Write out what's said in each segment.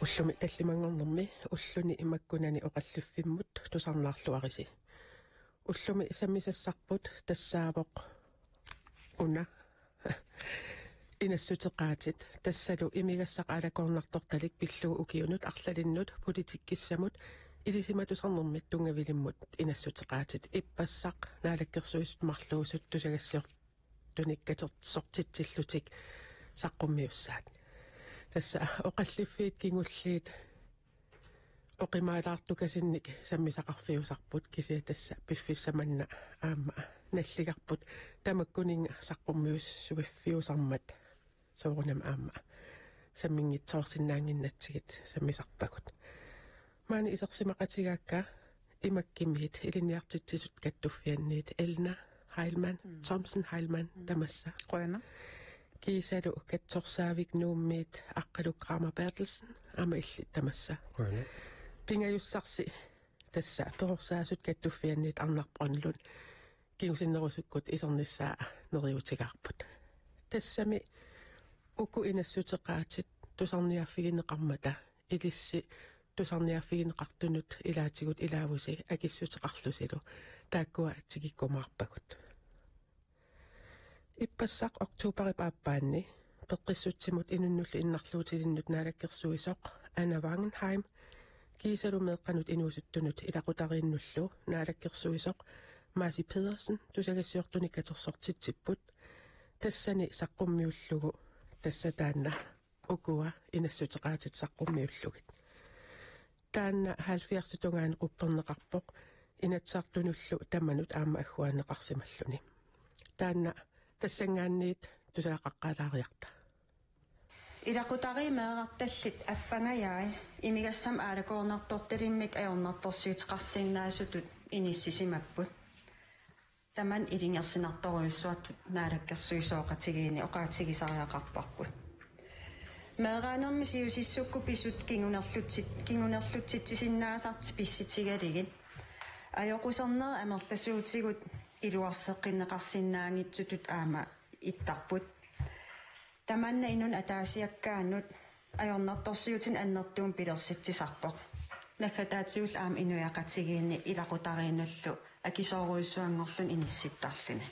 Ullumi tallimangornermi ulluni imakkunani oqalluffimut tusarnaarluarisi. Ullumi sammisassarput tassaavoq una inassutеqaatit tassalu imigassaqaalakornartortalik pillugu ukiunut arlalinnut politikkissamut ilisimatusarnermit tungavilimmut inassutеqaatit ippassaq naalakkersuisut marluusut tusagassortunikkatersortitsillutik saqqummiussaat tassa oqalliffiit kingulliit oqimaalaartukasinnik sammisaqarfiusarput kisia tassa piffissamanna aamma nalligarput tamakkuninga saqqummiussugiffiusarmat soorunam aamma samminngitsoorsinnaanginnatsigit sammisarpakut maani isersimaqatigaakka imakkimiit iliniartitsisut kattuffianniit Elna Heilmann Thomsen Heilmann tamassa Grønner kiisalu katsorsaavik nuummiit aqqaluk Kramer Bertelsen ama illit tamassa Grønner pingajussarsi tassa perorsaasut kattuffianniit arnarpronlun kiusinnerusukkut isernissaa neriutigaarput tassami uku inassutеqaatit tusarniaffigineqarmata ilissi tusarniaffigineqartunut ilaatigut ilaavusi akissutеqarlusilu taakkua tigikkumaarpakut ippassaq oktooberi paappaanni peqqissutsimut inunnullu innarluutilinnut naalakkersuisoq Anna Wangenheim kiisalu meeqqanut inuusuttunut ilaqutariinnullu naalakkersuisoq Masi Pedersen tusagassiortunikkatersortitsipput tassani saqqummiullugu tassataanna ukua inassutеqaatit saqqummiullugit taanna 70 tungaan qupperneqarpoq inatsartunullu tammanut aamma agguaaneqarsimalluni taanna tassangaanniit tusaaqaqqalaariarta Ilaqutari meeqartallit affangajaai imigassam aalakoornartortalimmik ajornartorsiutiqarsiinnaasutut inississimapput taman ilingersinartoruissuartut naalakkersuisooqatigiini oqaatigisariaqarparput meeqaanermi siusissukku pisut kingunerlutsitsisinnaasarti pissitigaligit ajoqusernera amerlasuutigut iluarseqqinneqarsinnaangitsutut aama ittarput tamanna inun ataasiakkaannut ajornartorsiutin annertuun pilersitsisarpoq nakataatiul aam inuaqatigiini ilaqutariinnullu akisooruissuangorlun inissittarluni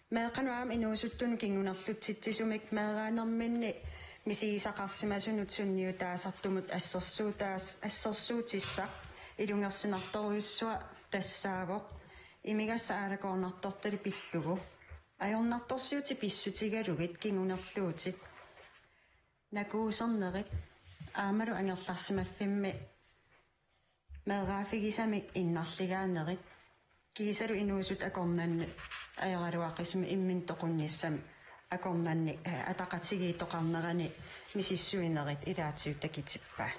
meeqanu aam inuusuttun kingunerlutsitsisumik meeqaanerminni misigisaqarsimasunut sunniutaasartumut assersuutissa ilungersinartoruissua tassaavoq imigassa aalakoornartortali pillugu ajornartorsiuti pissutigalugit kingunerluutit nakuusernerit aamalu angerlarsimaffimmi meeraafigisamik innarligaanerit kiisalu inuusut akornanni ajaraluaqismi immin toqunnissami akornanni ataqatigiitoqarnerani misissuinerit ilaatiuttakitippaa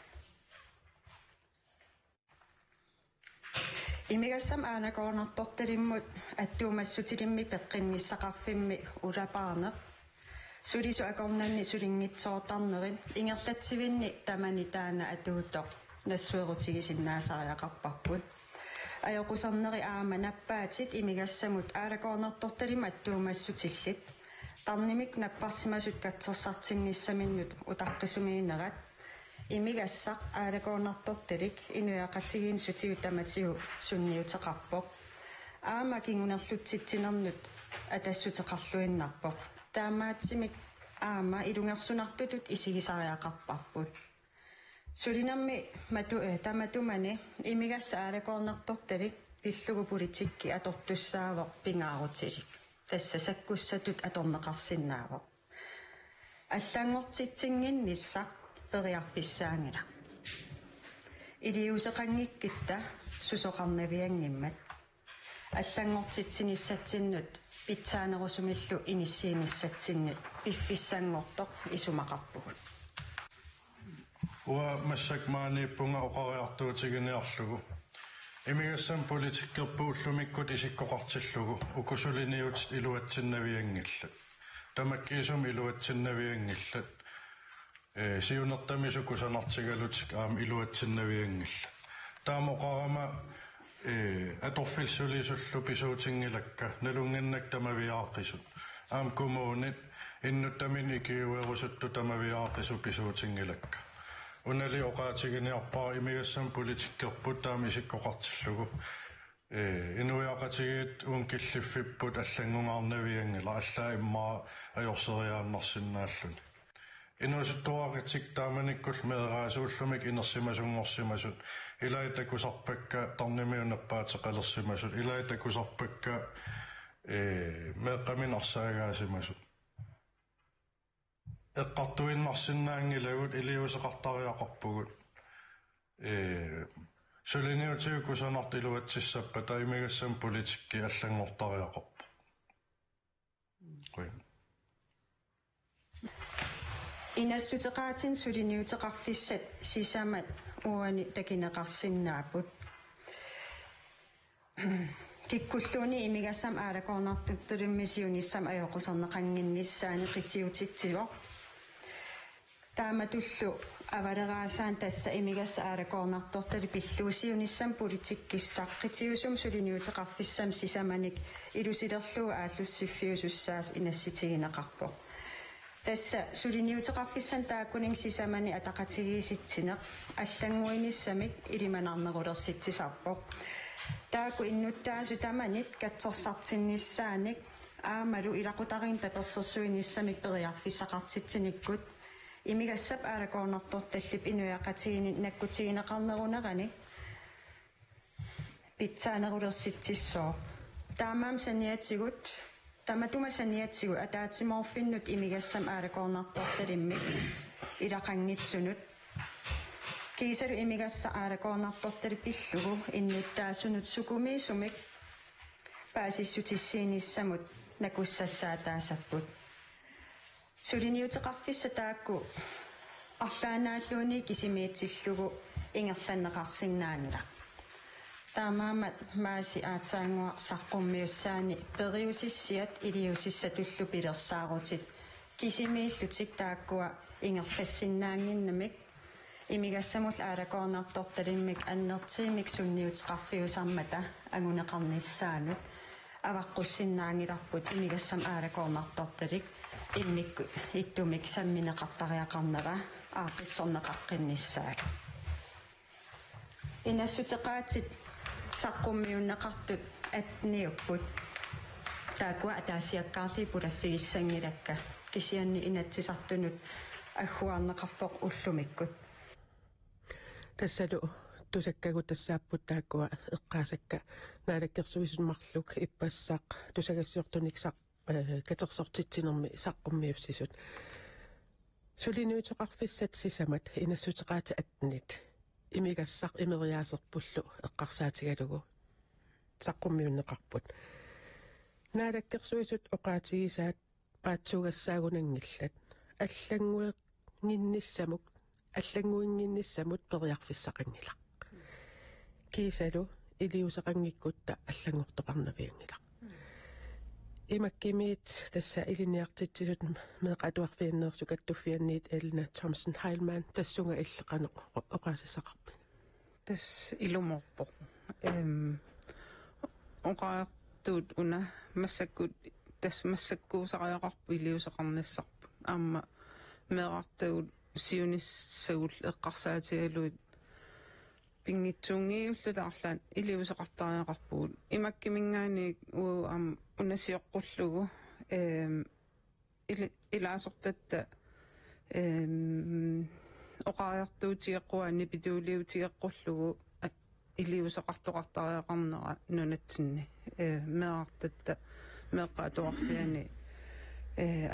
imigassam aanakoornartortalimmut attuumassutilimmi peqqinngissaqarfimmi ulapaarneq sulisu akornanni sulinngitsoortarnerit ingerlatsivinni tamani taana atuutoq nassuerutigisinnaasariaqarparput ajoquserneri aama nappaatit imigassamut aalakoornartortalim attuumassutillit tarnimik napparsimasut katsersartinngissaminnut utaqqisumiinerat imigassaq aalakoornartortalik inuaqatigiin sutiutamatigu sunniuteqarpoq aama kingunerlutsitsinermut atassutеқарлуиннарпоқ таамаатсимик аама илунгерсунартутут исигисариақарпарпут сулинерми таматумани имигасса аалакоорнарторталик пиллугу политикки атортуссаавоқ пингаарутилик тасса саккуссатут аторнеқарсиннаавоқ аллаангортитсингиннисса периарфиссаангила илиусеқангиккитта сусоқарнавиангиммат аллаангортитсиниссатсиннут питсаанерусумиллу иниссиимиссатсиннут пиффиссаангортоқ исумақарпугут уа массакмаанииппунга оқариартуутигиниарлугу имигассам политиккерпууллумиккут исиккоқартиллугу укусулиниут илуатсиннавиангиллат тамаккиисум илуатсиннавиангиллат сиунертамисуку санартигалутик аам илуатсиннавиангилла таамоқарама аторфилсулисуллу писуутингилакка налунгиннак тамавиааққисут аам кумуунит иннуттамин икиуерусутту тамавиааққису писуутингилакка unali oqaatiginearpaa imigassam politikkerput taami sikkoqartillugu inuiaqatigit uun killiffipput аллангунгарнавиангила аллаа иммаа ajorсериааннарсинааллуни инусутtuaqatik taamanikkull meeraasuullumik inersimasuнгорсимасут илаитакусарпакка тарнимиунаппаатеқалерсимасут илаитакусарпакка меэққамин арсаагаасимасут эққартуиннарсинаангилагут илиусеқартариақарпугут сулиниутигукусанартилуатсиссаппа таимигассам политикки аллангортариақарпу Inassutеqaatin suliniuteqarfissat sisamat uani takineqarsinnaaput kikkulluuni imigassam aalakornartuttulimmisiunissam ajoqusarneqanginnissaani qitiutitsivo taamatullu avaleraasaan tassa imigassa aalakornartortali pilluusiunissam politikkissaaqqitiusum suliniuteqarfissam sisamanik ilusilerluu aallussiffiusussaas inassitigineqarpo tässä suliniuteqarfissan taakkuning sisamani ataqatigiisitsineq аллангуинissамик илиманарнерулерситсисарпо таакку иннуттаасу таманит катсорсартиннссааник аамалу илақутарин таперсерсуиниссамик периарфиссақартитсиниккут имигассап аалакоорнартор таллип инуяқатигини наккутигинеқарнерунерани питсаанерулерситсиссоо таамаам саниатигут таматумасаниатсигу атаатсиморфиннут имигассам аалакоорнарторталиммик илақангитсунут кисалу имигасса аалакоорнартортали пиллугу иннуттаассунут сукумиисумик паасиссутиссииниссамут накуссассаатаасаппут сулиниутеқарфисса таакку арлаанааллууни кисимиитсиллугу ингерланнеқарсиннаанила таамаамат мааси аацаангуа саққуммиуссаани периусиссиат илиусиссатуллу пилерсаарутит кисимииллутик тааккуа ингерлассиннаангиннамик имигассамул аалакоорнарторталиммик аннертиимик сунниутеқарфиусармата агунеқарниссаанут аваққуссиннаангиларпут имигассам аалакоорнарторталик иммикку иттумик самминеқартариақарнера аақиссорнеқаққиннссаак инассутеқаатит саққуммиуннеқартут атниуппут таакуа атаасиаккаарли пулаффигиссангилакка кисианни инатсисартунут аггуарнеқарпоқ уллумиккут тассалу тусаккагу тассааппут тааккуа эққаасакка наалаккерсуисуммарлук иппассаақ тусагассиортуниксақ катерсортитсинерми саққуммиуссисут сулинуутеқарфиссат сисамат инассутеқаати атнит имигассақ имериаасерпуллу эққарсаатигалугу саққуммиуннеқарпут наалаккерсуисут оqaатигисаат паатсугассаагунангиллат аллангуингинниссамук аллангуингинниссамут периарфиссақангила кисалу илиусеқангиккутта аллангортоқарнавиангила имаккимиит тасса илиниартитсисут меқатуарфианнерсу каттуффианниит элна Thomson Heilmann тассунга иллеқанеқ оqaасассақарпи тас илуморпо оqaартуут уна массаккут тас массаккуусариақарпу илиусеқарнассарпу аама меқартагут сиуниссагул эққарсаатигалуит пингитсунгиуллутаарлаан илиусеқартариақарпугут имаккимингаани уу ам унасиоққуллугу илаасортатта оqaariartuutigeqquaani pituuliutigeqqullugu илиусеқартоқартариақарнера нунатсинни меартатта меққатуарфиани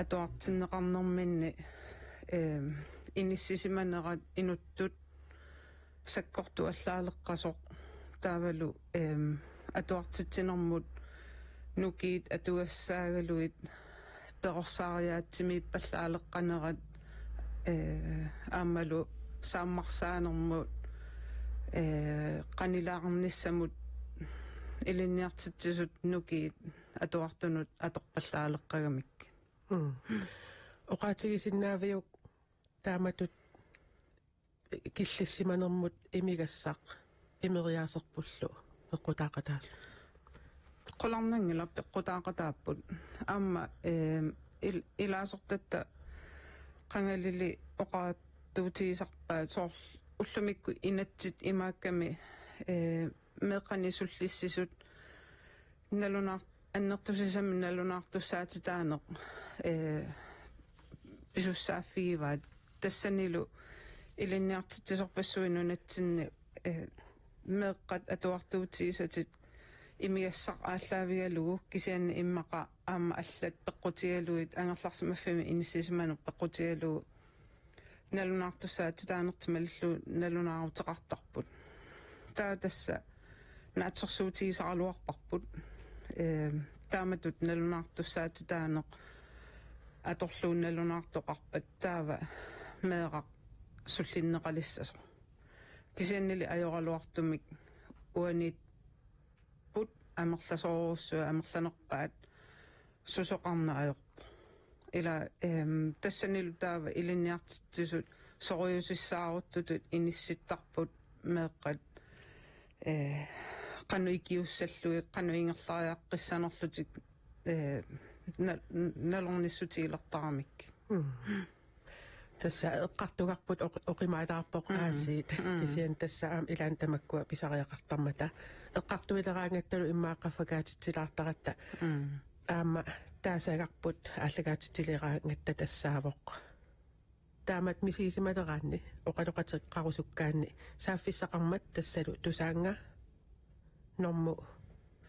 атуартиннеқарнэрминни иниссисиманерат инуттут саккорту аллаалеққасоқ таавалу атуартитсинермут нукиит атугассаагалуит перорсаариаатсимиит паллаалеққанерат аамалу сааммарсаанермут qanilaaqarnissamut илинниартитсисут нукиит атуартунут аторпаллаалеққагамик оqaатигисиннаавиук тааматут киллиссиманермут имигассаақ имериаасерпуллу пеққутаақатаас qolарнангила пеққутаақатааппут аама илаасортатта qangalili туутиисарпаа соор уллумикку инатсит имаакками меэққанисуллиссисут налунаар аннертусисами налунаартуссаатитаанеқ писуссааффигиваат тассанилу илинниартитсисорпассуинунатсинни меэққат атуартуутиисатит имиассақ ааллаавигалугу кисианни иммақа аама аллат пеққутигалуит ангерларсимаффими иниссисиманеқ пеққутигалугу налунаартуссаатитаанертималлу налунаарутеқартарпут таа тасса наатсерсуутигисаралуарпарпут тааматут налунаартуссаатитаанеқ аторлуун налунаартоқарпат таава меэрақ суллиннеқалиссасо кисианнили ajorалуартумик уанит пут амерласоруссуа амерланерпаат сусоқарна ajorpu ила тассанилу таава илинниартитсусут соруйусиссааруттутут инисситтарпут меэққат qannuikiussallui qannuingерлариаққиссанерлутик налорниссутигилертарамик тасса эққартугарпут оқимаалаарпоқ аасиит кисиан тассаам илаан тамаккуа писариақартармата эққартуилераангатталу иммааққаффакаатитсилаартаратта аама таасагарпут ааллагаатитсилераангатта тассаавоқ таамат мисисималераанни оқалоқатеққарусуккаанни сааффиссақармат тассалу тусаанга норму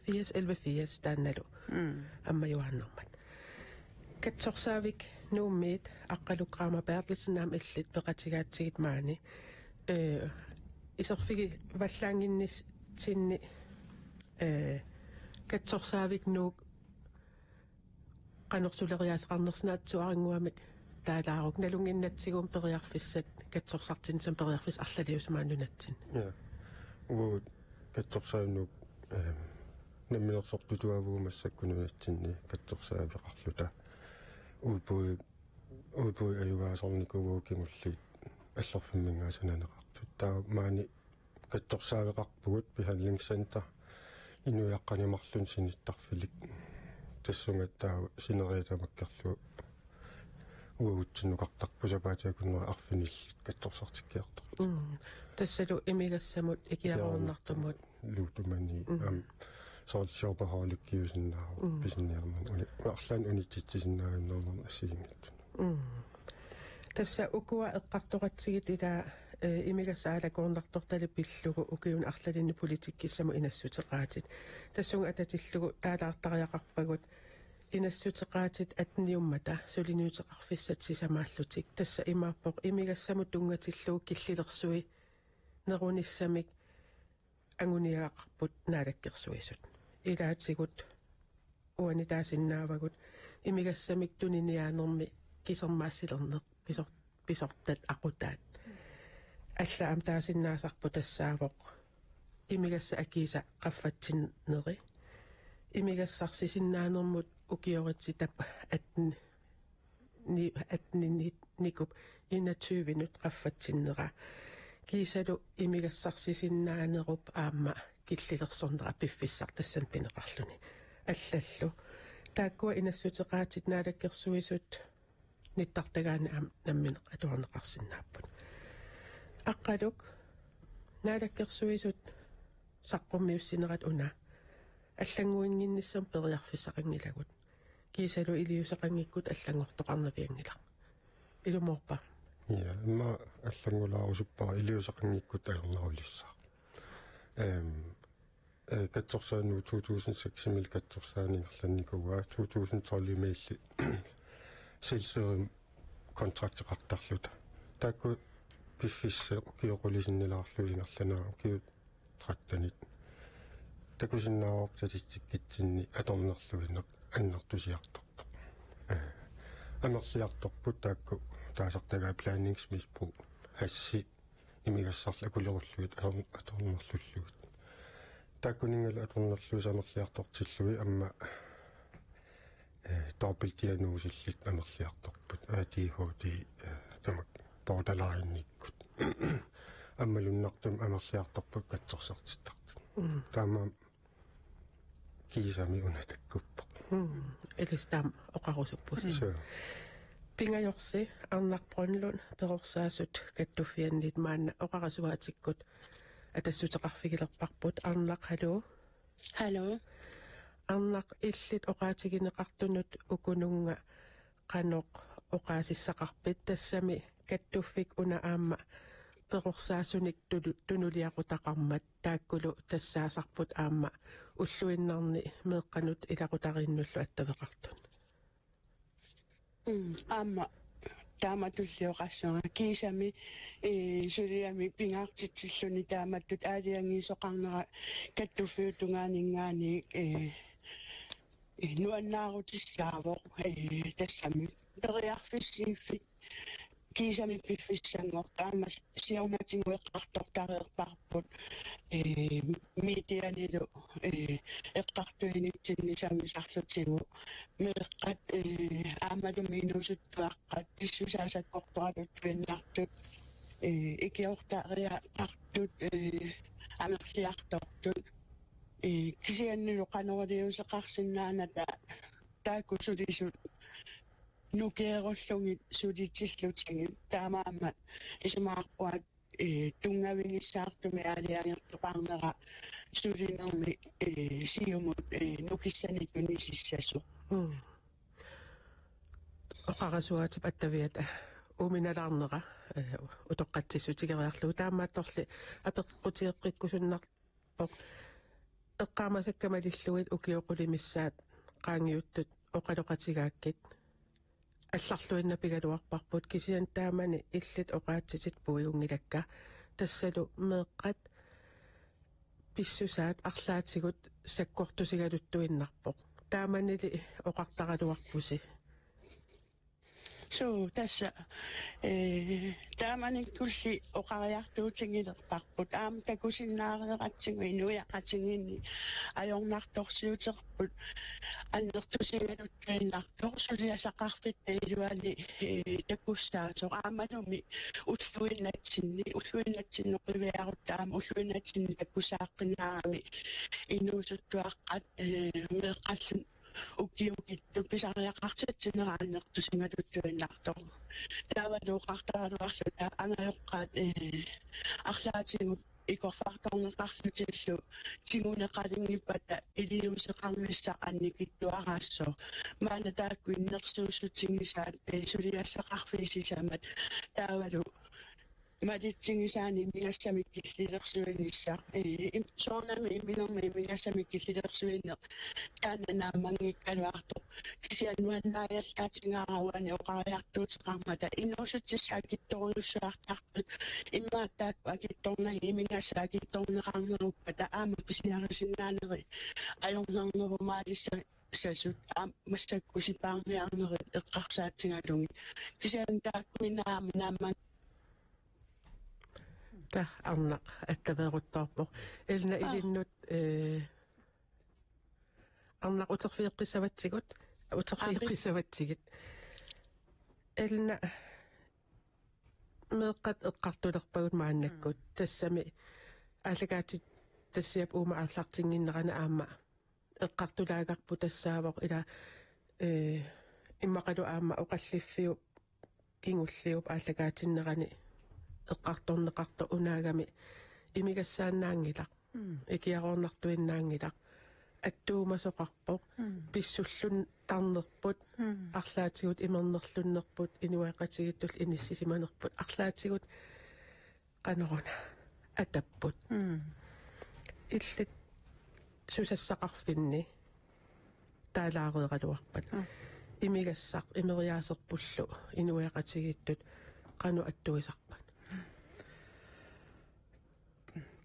80 таанналу амма юааннэрмат катсорсаавик нууммиит аққалуққаама Bertelsen-наам иллит пеқатигаатсигит маани исерфиги валлаангиннис тинни катсорсаавик нуук qanерсулериаасеқарнерсинаатсуарингуамик таалаарук налунгиннатсигуум периарфиссат катсорсартин сам периарфис арлалиусмаанунатсин я уу катсорсаанук намминерсортутуавуумассаккунунатсинни катсорсаавеқарлута уупуи аюгаасорникуугуу кимуллит аллерфиммингаасананеқартут таа маани катсорсаавеқарпугут behandlingscenter инуяққанимарлун синиттарфилик тассунга таа синериатамаккерлу уутсиннуқартарпусапаатиакуннера арфиниллит катсорсартиккиартор тассалу имигассамут икиаруорнартумут лутумани соорсиорпахаалуккиусиннаа писинниарнан арлаан унитситсисиннаагиннернер ассигингаттун тасса укуа эққартоқатсигит ила имигассаалакуорнартортали пиллугу укиун арлалинни политиккиссаму инассутеқаатит тассунга ататиллугу таалаартариақарпагут инассутеқаатит атниуммата сулиниутеқарфиссат сисамааллутик тасса имааппоқ имигассаму тунгатиллугу киллилерсуи неруниссамик ангуниагақарпут наалаккерсуисут илаатсигут уанитаасиннаавагут имигассамик туниниаанерми кисермаассилернеқ писортат ақутаат аллаам таасиннаасарпу тассаавоқ имигасса акиса қаффатсиннери имигассарсисиннаанермут укиоритситап никуп 21 қаффатсиннера кисалу имигассарсисиннаанеруп аама киллилерсорнера пиффиссар тассан пинеқарлуни аллаллу тааккуа инассутеқаатит наалаккерсуисут ниттартагаана намминеқ атуарнеқарсинааппут аққалук наалаккерсуисут саққуммиуссинерат уна аллангуингинниссам периарфисақангилагут кисалу илиусақангиккут аллангортоқарнавиангила илуморпа я ма аллангулаарусуппара илиусақангиккут аернерулиссаа катсорсаану 2006 мил катсорсаанингерланникугаа 2012 милли сэлсерим контрактеқартарлута таакку пиффиссе укиоқулисиннилаарлу ингерланаа укиут траттанит такусиннаавоқ татитсиккитсинни аторнерлуинеқ аннертусиарторто аннерсиарторпут таакку таасартагаа планингсмиспу хасси имигассарла акулеруллуит аторнерлуллугут тааккунингала аторнерлуисанерлиартортиллуи амма доppeldiagnosillит анерлиарторпут ADHD тамак borderline-никкут аммалуннартум анерлиарторпут катсорсартиттартут таама кисами унатаккуппо элистам оқарусуппуси Pingajorsi Arnarbrunlund perorsaasut kattuffiannit maanna oqarasuaatikkut атассутеқарфигилерпарпут арнақ халу Hallo. арнақ иллит оqaатигинеқартунут укунунга қаноқ оqaасиссақарпит тассами каттуффик уна аама перорсаасуник тунулиақутақармат тааккулу тассаасарпут аама уллуиннарни меэққанут илақутариннуллу аттавеқартун Amma taamatulliоqassунга кисами сулиами пингаартитсиллуни тааматтут аалиангиисоқарнера каттуффиутунгаанингааник нуаннаарутиссаавоқ тассами периарфиссииффит кисами пиффиссангор таама сиорнатингуэққартортареерпарпут митианилу эққартуиниттиннисами меэққат аамалуминусуттуаққат писсусаасаккорторалут пиннаартут икиортаариа артут амерлиартортут кисианнилу қанерилиусеқарсиннааната тааккусулисут нукееруллугит сулитиллутиги таамаамат исмаарпуат тунгавингиссаартуми аалиангертоқарнера сулинерми сиумут нукиссани тунисиссасу оqarasuatip attavиата уминалаарнера утоққатсиссутигериарлу таамаатторли апеққутиеққиккусуннарпоқ эққаамасаккамалиллугит укиоқулимиссаат qaangiuttut oqaloqatigaakкит алларлуинна пигалуарпарпут кисиан таамани иллит оqaatsitit пуиунгилакка тассалу меэққат писсусаат арлаатигут саккортусигалуттуиннарпоқ тааманили оqartaraluarpusi so tassa taamanikkulli oqariartuutigilerparput aam takusinnaarineqatsigu inuiaqatinginni ajornartorsiuterput annertusigaluttuinnartor suliasaqarfit iluali takussaasoq aamalumi ulluinnatsinnoqiviaruttaama ulluinnatsinni takkusaaqqinnaarami inuusuttuaqqat meeqqallun ukiukittu pisariaqartatsineraannertusingaluttuinnartor taavaluuqartaraluarsuta angajoqqaat арлаатигут икорфарторнеқарлутиллу тигунеқалингиппата илиусеқармиссақ анникиттуараассо маана таакку иннерсуусутсигисаат сулиассақарфисисамат таавалу малитсигисаани мигассамиккиллилерсуинисса соорнами имилерми мигассамиккиллилерсуинне тааннаамангиккалуарто кисиануаннааярлаатингааравани оқариартуутеқармата иннерсутсаакитторюссуартартут иммааттаакку акитторнаги мигассаакитторнеқарнеруппата аама писиарисиннаанери ajornarnerumaalissa сасут массаккусипаарниарнери эққарсаатсигалуги кисиан тааккуинаама наама та арнақ аттаверуттарпоқ элна илиннут арнақ утерфиэққиссаватсигит элна меэққат эққартулерпагут мааннаккут тассами ааллагаатит тассиап uuма ааллартингиннерана аама эққартулаагарпу тассаавоқ ила иммақалу аама оқаллиффиу кингуллиуп ааллагаатиннерани эққарторнеқарто унаагами имигассаанаангилақ икиарорнартуиннаангилақ аттуумасоқарпоқ писсуллун тарнерпут арлаатигут имернерлуннерпут инуақатигиттул иниссисиманерпут арлаатигут қанеруна атаппут иллит сусассақарфинни таалаареералуарпат имигассақ имериаасерпуллу инуақатигиттут қану аттуисарпат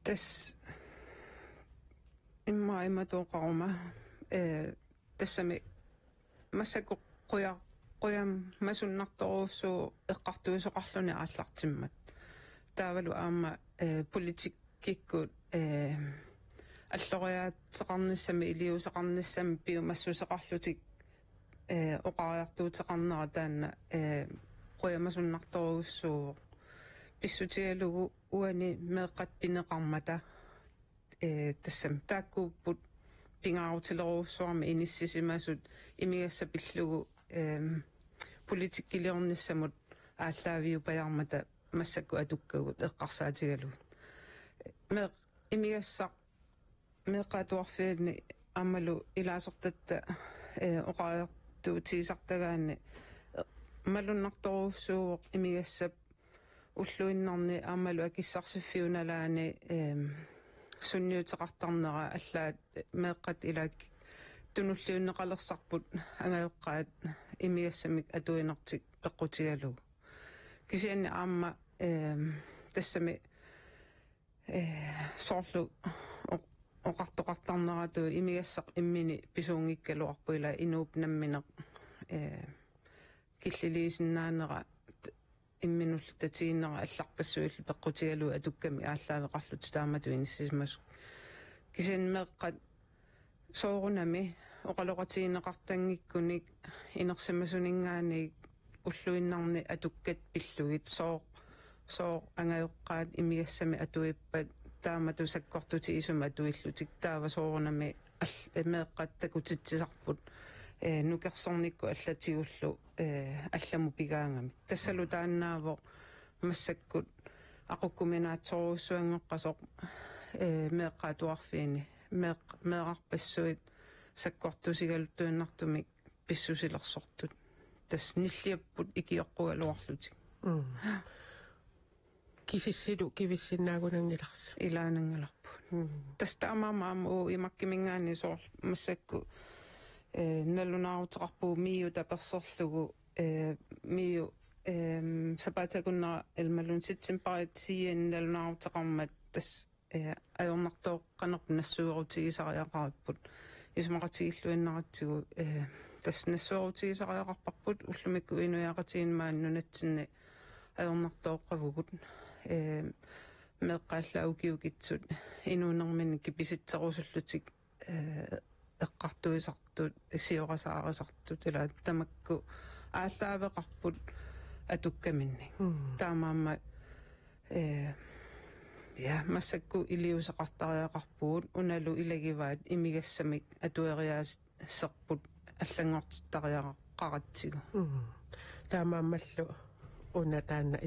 тас имма тоқарма тассами массаку қоям масуннарторуссуу эққартуисоқарлуни ааллартиммат таавалу аама политиккиккут аллориаатеқарниссами илиусеқарниссами пиумассусеқарлутик оқариартуутеқарнера таанна қоямасуннарторуссуу писсутигалугу уани меэққатпинеқармата тассам тааккууппут пингаарутилеруссуарми иниссисимасут имигассапиллугу политиккилиорнissamut ааллаавиу паярмата массакку атуккагут эққарсаатигалугут ме имигассақ меққатуарфиани аммалу илаасортатта оқаартуутиисартагаани малуннарторуссууоқ имигассап уллуиннарни аммалу акиссарсиффиуналаани сунниутеқартарнера аллаат меэққат илаак тунуллиуннеқалерсарпут агаёққаат имигассамик атуинартик пеққутигалугу кисианни аама тассами соорлу оқартоқартарнерату имигассақ иммини писуунгиккалуарпуила инууп намминеқ киллилиисиннаанера имминуллу татииннера алларпассуилли пеққутигалу атукками ааллаавеқарлут таамату иниссисмас кисианмеэққат соорунами оқалоқатиинеқартангиккуник инерсимасунингаани уллуиннарни атуккат пиллугит соо агаёққаат имигассами атуиппат таамату саккортутиисума атуиллутик таава соорунами меэққат такутитсисарпут нукерсорникку аллатигуллу алламу пигаангами тассалу тааннаавоо массаккут ақуккуминаатсоруссуангеққасоқ меэққаатуарфиини меэқарпассуит саккортусигалуттуиннартумик писсусилерсортут тас ниллиаппут икиоққугалуарлутик кисиссилу кивиссинаагунангиларса илаанангаларпут тастаамаама имаккимингаани соор массакку налунаарутеқарпуу миу таперсерлугу миу сапатакуннера элмалун ситсимпарит сиен налунаарутеқармат тас аёрнартооққанерпу нассуерутигисариақариппут исмақатигиллуиннаратсигу тас нассуерутигисариақарпарпут уллумикку инуяақатигинмаан нунатсинни аёрнартооққавгут меққааллаукиукитсут инуунермин киписитсерусуллутик эққартуисартут сиорасаарисартут ила тамакку ааллаавеқарпут атуккаминни таамаама массакку илиусеқартариақарпугут уналу илагиваат имигассамик атуэриаас серпут аллангортиттариақаратсигу таамааммаллу унатаана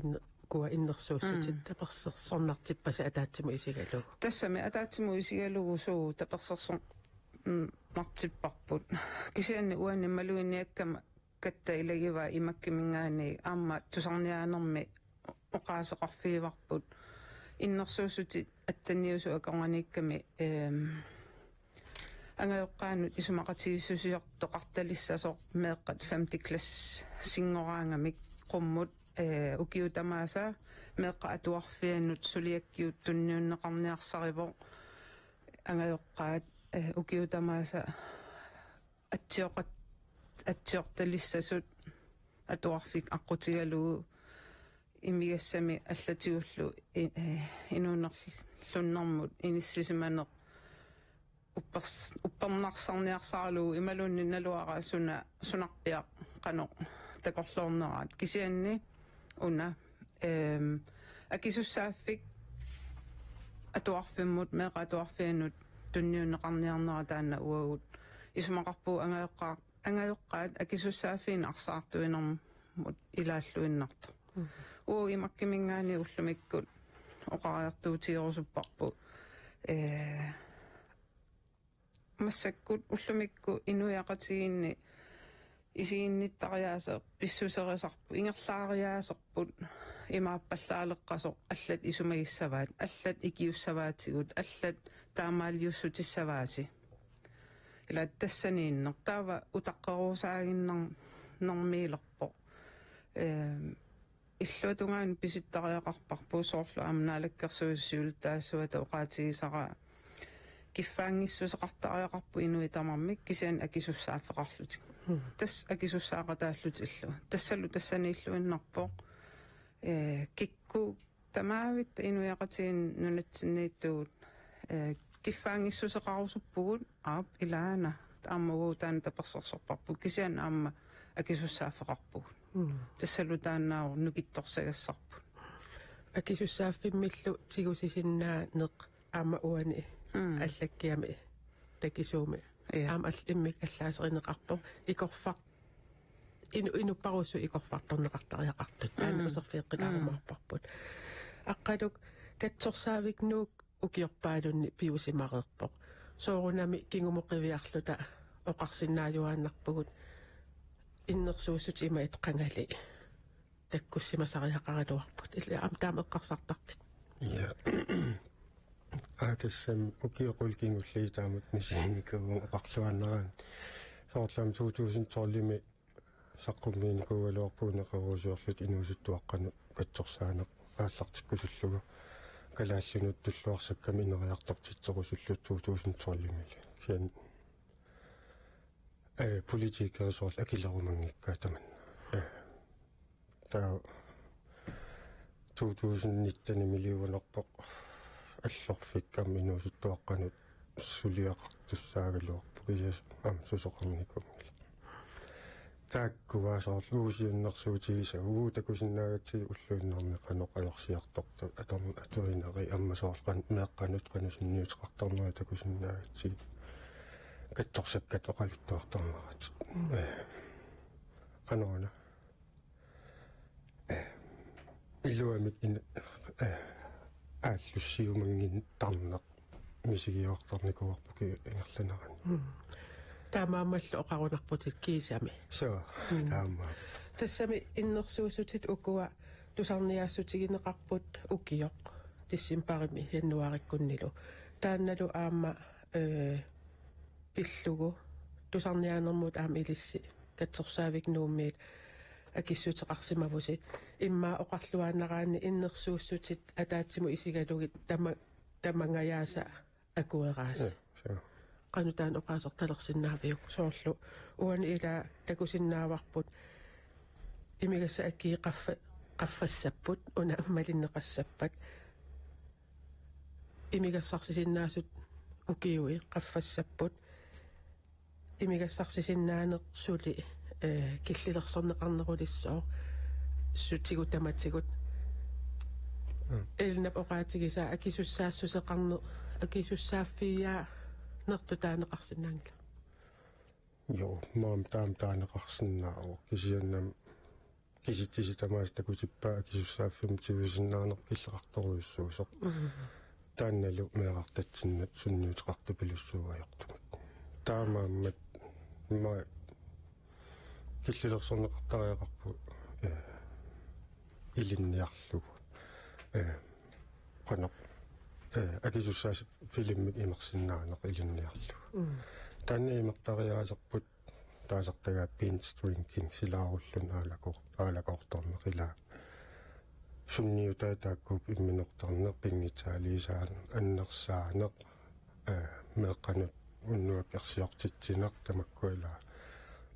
куа иннерсууссутит таперсерсорнартиппаса атаатсиму исигалугу тассами атаатсиму исигалугу суу таперсерсор мартиппарпут кисианни уани малуиниаккама катта илагива имаккимингаани аама тусарниаанерми оқаасеқарфииварпут иннерсуусути аттаниусу акорганикками ангаёққаанут исумақатигиссусиортоқарталиссасоо меэққат 5 класс сингораангамик қуммут укиутамааса меэққа атуарфианнут сулиаккиут тунниуннеқарниарсариво ангаёққаат укиутамааса атсиорталиссасут атуарфик аққутигалугу имигассами аллатигуллу инуунерлуннэрмут иниссисиманеқ уппернарсарниарсаалуу ималуунни налуара сунарпиа қано такорлоорнераат кисианни уна акисуссааффик атуарфиммут меқатуарфианут тунниунеқарниарнера таана уагут исумақарпуу ангаёққаат акисуссааффиин арсаартуинермут илааллуиннарто имаккимингаани уллумиккут оқариартуутиерусуппарпу массаккут уллумикку инуяқатигинни исиинниттариаасеэ писсусерисарпу ингерлаариаасерпут имааппаллаалеққасоқ аллат исумагиссаваат аллат икиуссаваатигут аллат таамаалиуссутиссаваати ила тассанииннер таава утаққерусаагиннармиилерпо иллуатунгаан писиттариақарпарпу соорлу амнаалаккерсуиссиултаассуата оқаатигисара киффаангиссусеқартариақарпу инуитамармик кисиан акисуссааффеқарлутик тас акисуссаақатааллутиллу тассалу тассанииллуиннарпо кикку тамаавит инуяқатигин нунатсиннииттугут киффаангиссусеқарусуппугут аап илаана тааммагуу таана таперсерсорпарпу кисиан аама акисуссааффеқарпугут тассалу тааннаавор нукитторсагассарпут акисуссааффиммиллу тигусисиннаа неқ аама уани аллаккиами такисууми аама иммик аллаасеринеқарпо икорфақ inu parusu ikorfartorneqartariaqartut taana userfiiqqilaarumaarparput aqqaluk katsorsaavik nuuk ukiorpaalunni piusimareerpoq soorunami kingumuqiviarluta oqarsinnaajuaannarpugut innersuusut ima itqangali takkussimasariaqaraluarput illa am taam eqqarsartarpit ja атассам укиоқулкингуллиитаамут мисиникуун апарлуаннерaan соорлам 2000 саққумминикуугалуарпуунеқарусиорлут инуусуттуаққану катсорсаанеқ ааллартиккусуллугу калааллунут туллуарсакками инериартортитсерусуллут 2012 сиан политикерсоорл акилерумангиккаа таман таа 2019 миллионерпоқ аллорфиккам инуусуттуаққанут сулиақартуссаагалуарпу кисас сусоқарникумгила тааккуаасоорлуусиуннэрсуутигиса такусиннаагатси уллуиннарнеқанеқ аёрсиарторта аторн атуинери аммасоорқан меэққанут канусинниутеқарторнери такусиннаагатси катторсаккат оқалуттуарторнерат канаана илуамик ин ааллуссиумангин тарнеқ мисигиортарникуарпуки ингерланеран таамаамаллу оқарунарпутит кисами со таама тассами иннерсуусутит укуа тусарниаассутигинеқарпут укиоқ тиссимпарими яннуариккуннилу таанналу аама пиллугу тусарниаанермут аама илисси катсорсаавик нууммиит акиссутеқарсимавуси иммаа оқарлуааннараани иннерсууссутит атаатсиму исигалугит тамангаяаса акуерааса qanutaан oqaasertalersinnaavиук соорлу уани ила такусиннааварпут имигасса аккии qaffассаппут уна аммалиннеқассаппат имигассарсисиннаасут укиуи qaffассаппут имигассарсисиннаанеқ сули киллилерсорнеқарнерулиссоо сутигут таматигут элнап оqaатигиса акисуссаассусеқарне акисуссааффиа нертутаанеқарсинаангла jo maam taanеқарсинааву кисианнам киситтиси тамаас такутиппаа кисуссааффим тивисиннаанеқ киллеқарторуйуссуусоқ таанналу меэқартатсиннат сунниутеқарту пилуссууаёртумак таамааммат ма киллилерсорнеқартариақарпу илинниарлугу qanoq акисуссаас филиммик имерсиннаанеқ илинниарлу таанни имертариаасерпут таасартагаа binge drinking силааруллун аалагоорторнеқила сунниутаа тааккуп имминертарнеқ пингитаалисаан аннерсаанеқ меэққанут уннуак ерсиортитсинеқ тамаккуила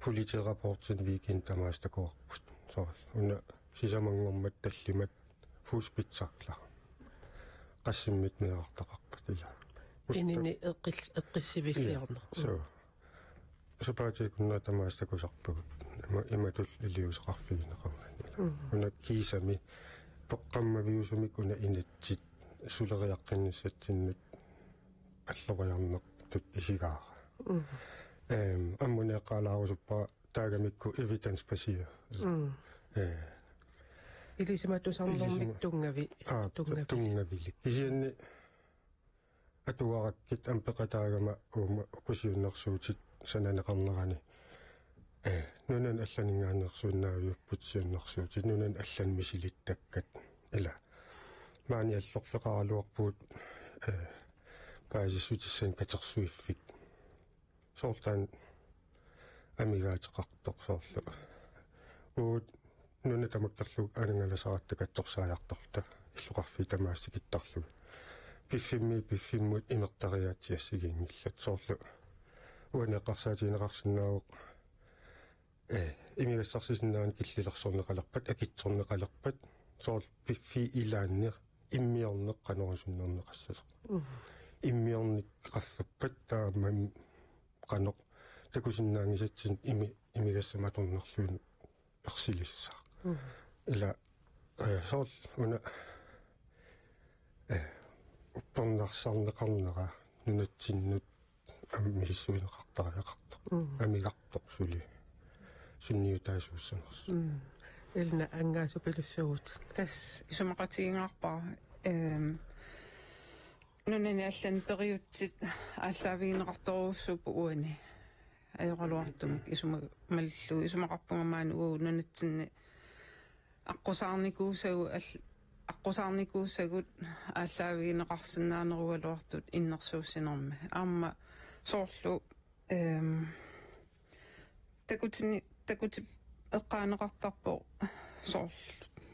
политирапортин викин тамаас такоорпут сорл уна сисамангормат таллимат фуспитсарла qassimmit meartaqarpat ila инини эққиссивиллиорнер сопаатикунна тамаастакусарпагут иматул илиусеқарфигинеқарнани уна кисами тоққаммавиусумик уна инатсит сулериаққинниссатсиннут аллориарнеқтут исигаара аммунеққалаарусуппа таагамикку evidence based илисиматусарнэрмик тунгавилик кисианни атуараккит ампеқатаагама уума укусиуннэрсуутит сананеқарнерани нунан алланингаанерсууннаавиуппут сиуннэрсуутит нунан аллан мисилиттаккат ила маани аллорлеқаралуарпуут паасисутиссан катерсуиффик соортаан амигаатеқартоқ соорлу уут нуна тамактарлуг анангаласаратта катсорсааяарторта иллуқарфи тамаассикиттарлуг пиффиммут имертариаатсиассигингиллат соорлу уанеқарсаатинеқарсинаавоқ имигассарсисиннаан киллилерсорнеқалерпат акитсорнеқалерпат соорл пиффи илааннер иммиорнеққанерусуннернеқассасеқ иммиорник qaffappat таамам qanoq такусиннаангисатсин имигассаматорнерлуин ерсилиссаа ила соорл уна уппорнарсарнеқарнера нунатсиннут аммиссуинеқартариақарто амигартоқ сули sunniutaasuussaners Elna angaasupilussugut. Тас исумақатигингаарпара нунани аллан периутсит ааллаавигинеқарторуссуупу уани ajorluartumik mallu isumaqarpungamaanu nunatsinni аққусаарникуусагут ааллаавигинеқарсинааnerualuartut иннерсууссинерми аама соорлу такути эққаанеқартарпо соорлу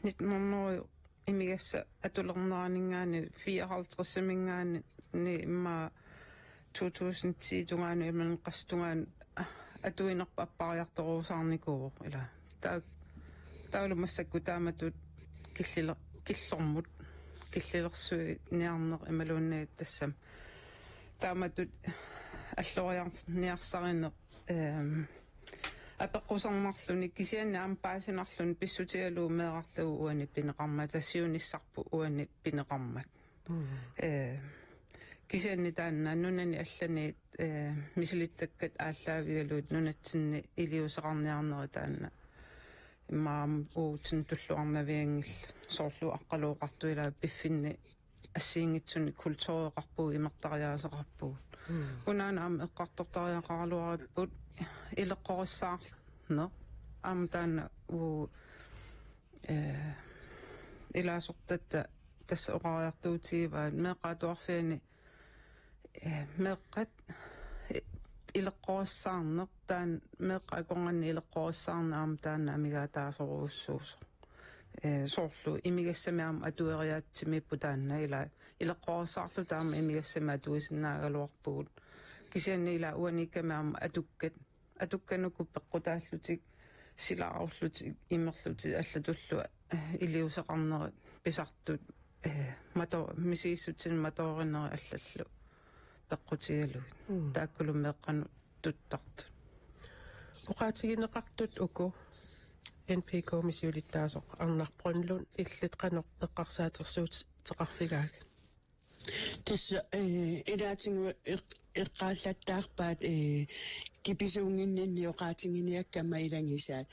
1900 имигасса атулернаанингаани 54-мингаани ни имма 2010 тунгаани иман қастунгаан атуинерпа аппариарторуусаарникуу ила таулумассакку тааматут киллормут киллилерсуи ниарнеқ ималууннаит тассам тааматут аллориарниарсаринеқ апеққусарнарлуни кисианна ампаасинарлуни писсутигалуу меэқартагу уани пинеқарма тассиунissarpu уани пинеқармат кисианни таанна нунани алланиит мисилиттаккат ааллаавигалуут нунатсинни илиусеқарниарнери таанна имаам уутин туллуарнавиангил соорлу аққалуоқартуила пиффинни ассиингитсуни культуреқарпуу имертариаасеқарпуу унаана ам эққартортариақаралуариппут илеққориссаарлне ам таана у илаасортатта тасса оqaariartuutiivaa меқатуарфиани меққат илеққориссаарнеқ таан меққаконгани илеққориссаарнаам таана амигаатаасоруссуусо соорлу имигассамиам атуериаатсимиппу таанна ила илеққориссаарлу таама имигассама атуисиннаагалуарпугут кисианни ила уаникамаам атуккануку пеққутааллутик силааруллутик имерлутик аллатуллу илиусеқарнери писартут мато мисииссутсин маторинери аллаллу пеққутигалугит тааккулум меққану туттарту Oqaatigineqartut uku NPK misiulittaasоq arnarprunlun illit qanoq eqqarsaatersuut teqarfigaak tässä edaatingu eqqaallattaarpaat kipisuunginninni oqaatinginiakkamma ilangisaat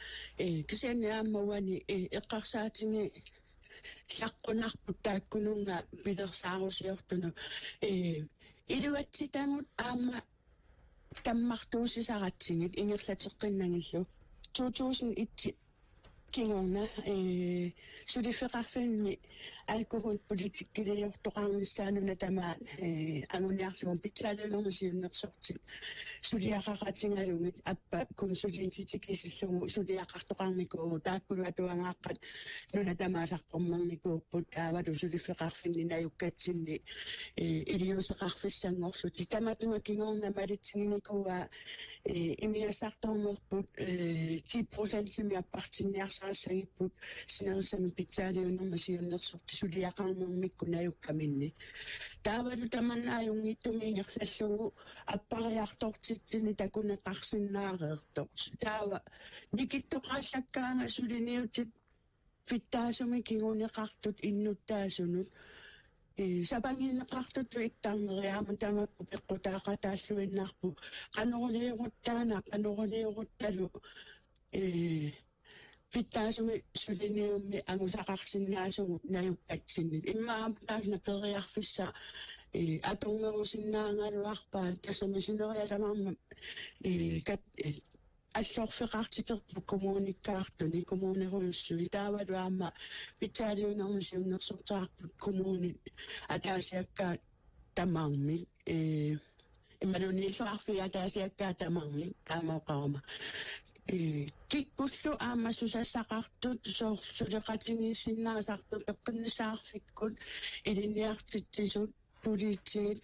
kisianni aammawani eqqarsaatingi llaqqunarput taakkununga pilersaarusiortunu iluatsitamut aamma tammartuusisaratsingit ingerlateqqinnangillu 2001 kingorna sudifeqarfinni alkoholpolitikkiliortoqarnissaanuna tamaan anguniarlugun pitsaalalunusiunnersortit suliaqaqatingalungit appakkun suliintitikisillugu suliaqartoqarnikuu taakkuluatuangaaqqat nuna tamaasarqormarnikuupput aavalu sudifeqarfinni najukkatsinni iliuseqarfissangorlut tamatunga kingorna malitsinginikuua imiasartornerput 10% simiappartinniarsaassagipпут синерсами питсаалиунэрмасиуннерсорти сулиақарнэрмикку наюккаминни таавалу таманнааюнгиттуми ингерлаллугу аппариартортитсини такунеқарсиннаареэртор таава никиттоқааллаккаанга сулиниутит питтаасуми кигунеқартут иннуттаасунут сапангинеқартуту иттарнериаама тамакку пеққутаақатааллуиннаарпу канорулиурутталу питтаасуми сулиниумми ангусақарсиннаасугу наюккатсиннит иммаам таасна периарфисса атунгерусиннаангалуарпаат тассамисинериасамаарма кат аллорфеқартитерпу коммуникаартуни коммунеруйуссуи таавалу аама питсаалиунермисиуннерсортаарпут коммуни атаасиаккаат тамаарми ималунилсуарфи атаасиаккаат тамаарми каамаоқарма киккуллу аама сусассақартут сулеқатингиссиннаасартут эққиннисаарфиккут илиниартитсисут политиит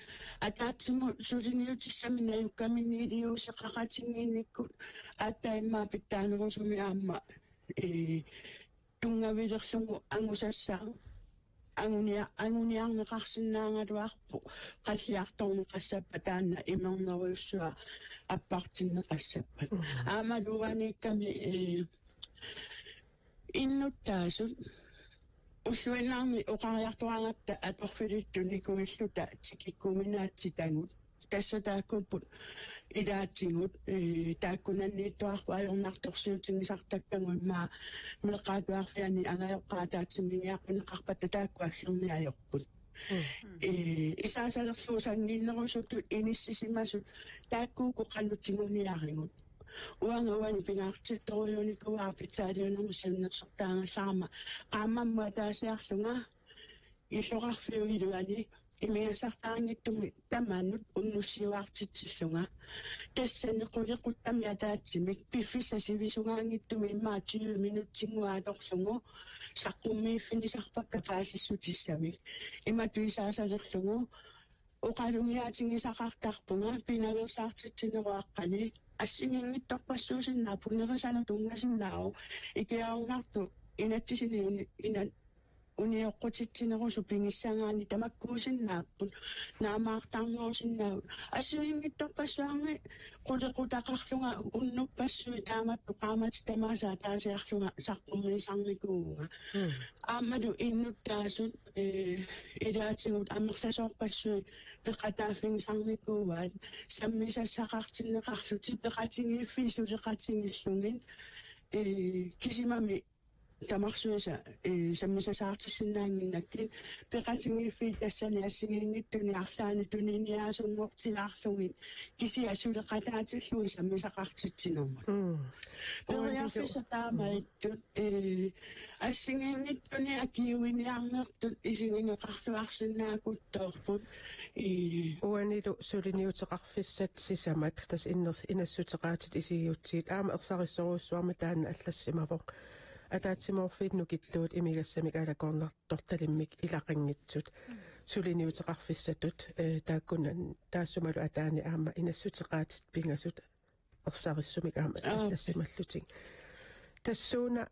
атаатсиму сулиниутиссами наюккамини илиусеқақатингинниккут ааттаиммаа питтаанерусуми аама тунгавилерсугу ангусассаа ангуниарнеқарсинаангалуарпу қаллиарторну qassappa таанна имернеруйуссуа аппартиннеқассаппат аамалуаникками иннуттаасут уллуинаарми оқариартуангатта аторфилитту никуиллута тикиккуминаатситангут tässä taakkupput idaatingut taakkunanniittuarpaajornartorsiutingisartakkangun maa melqaatuarfiani angajoqqaataatsiminiaqpineqarpatta taakkuaggirniajorput isaasalerluusangiinnerusuttu inissisimasut taakkuuku qallutsiguniaringut uangawani pingaartittoruyunikkuaa pitsaaliunermusiunnersortaangallaarma qaamamma taasiarlunga isoqarfiuiluani imiasartaangittumi tamaannut unnussiuartitsillunga тассанеқулеқуттами атаатсимик пиффиссасивисунгаангиттуми иммаа 20 минутсингуаалорлугу саққуммииффинисарпакка паасиссутиссамик иматуисаасалерлугу оқалунгиаатингисақартарпунга пинаверсаартитсинеруаққани ассингингитторпассуусиннаа пунерисала тунгасиннаау икиаунарту инаттисини инат униоққутитсинерусу пингиссангаани тамаккуусиннааппут наамаартарнерусиннаа ассингингитторпассуарми қулеқутақарлунга уннуппассуи тааматту qaamati тамаасаа таасиарлунга саққуммисарникууга аамалу иннуттаасут илаатигут амерласоорпассуи пеқатааффингисарникуугаат саммисассақартиннеқарлути пеқатингиффисулеқатингиллугин кисимами тамарсуиса саммисасаартиссиннаангиннакки пеқатингиффи тассани ассигингиттуни арлаани туниниаасунгортилаарлугит кисиасулеқатаатиллуи саммисақартитсинермут периарфиса таамаиттут ассигингиттуни акиуиниарнертут исигингеқарлуарсинаакутторпут уанилу сулиниутеқарфиссат сисамат тас инассутеқаатит исигиутсиит аама ерсариссоруussуарма таана аллассимавоқ атаатсиморфит нукиттуут имигассамик алакорнарторталиммик илақангитсут сулиниутеқарфиссатут тааккунан таассумалу атаани аама инассутеқаатит пингасут ерсариссумик аама аллассималлутик тассууна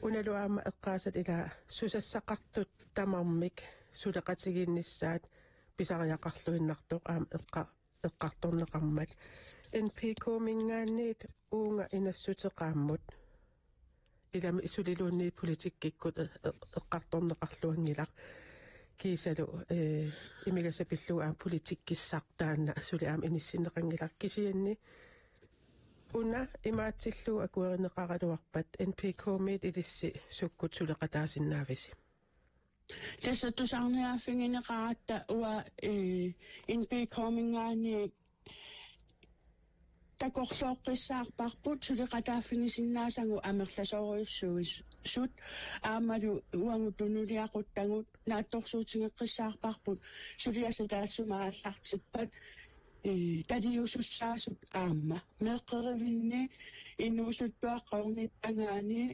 уналу аама эққаасат ила сусассақартут тамармик сулеқатигиннissaат писариақарлуиннартоқ аама эққарторнеқармат NPK мингаанниит уунга инассутеқааммут илами исулилуунни политиккиккут эққарторнеқарлуангилақ кисалу имигасапиллуу аам политиккиссартаанна сули аам иниссинеқангилақ кисианни уна имаатсиллуу акуеринеқаралуарпат NPK мит илисси суккут сулеқатаасиннаависи tässä tusarniaaffingинеқаратта уа NPK мингаани такорлооққиссаарпарпут сулеқатааффигисиннаасангу амерласоориуссуис сут аамалу уангу тунулиақуттангут наатторсуутингеққиссаарпарпут сулиаса таассумааллартиппат талиусуссаасут аама меққеривинни инуусуттуаққорнит ангаани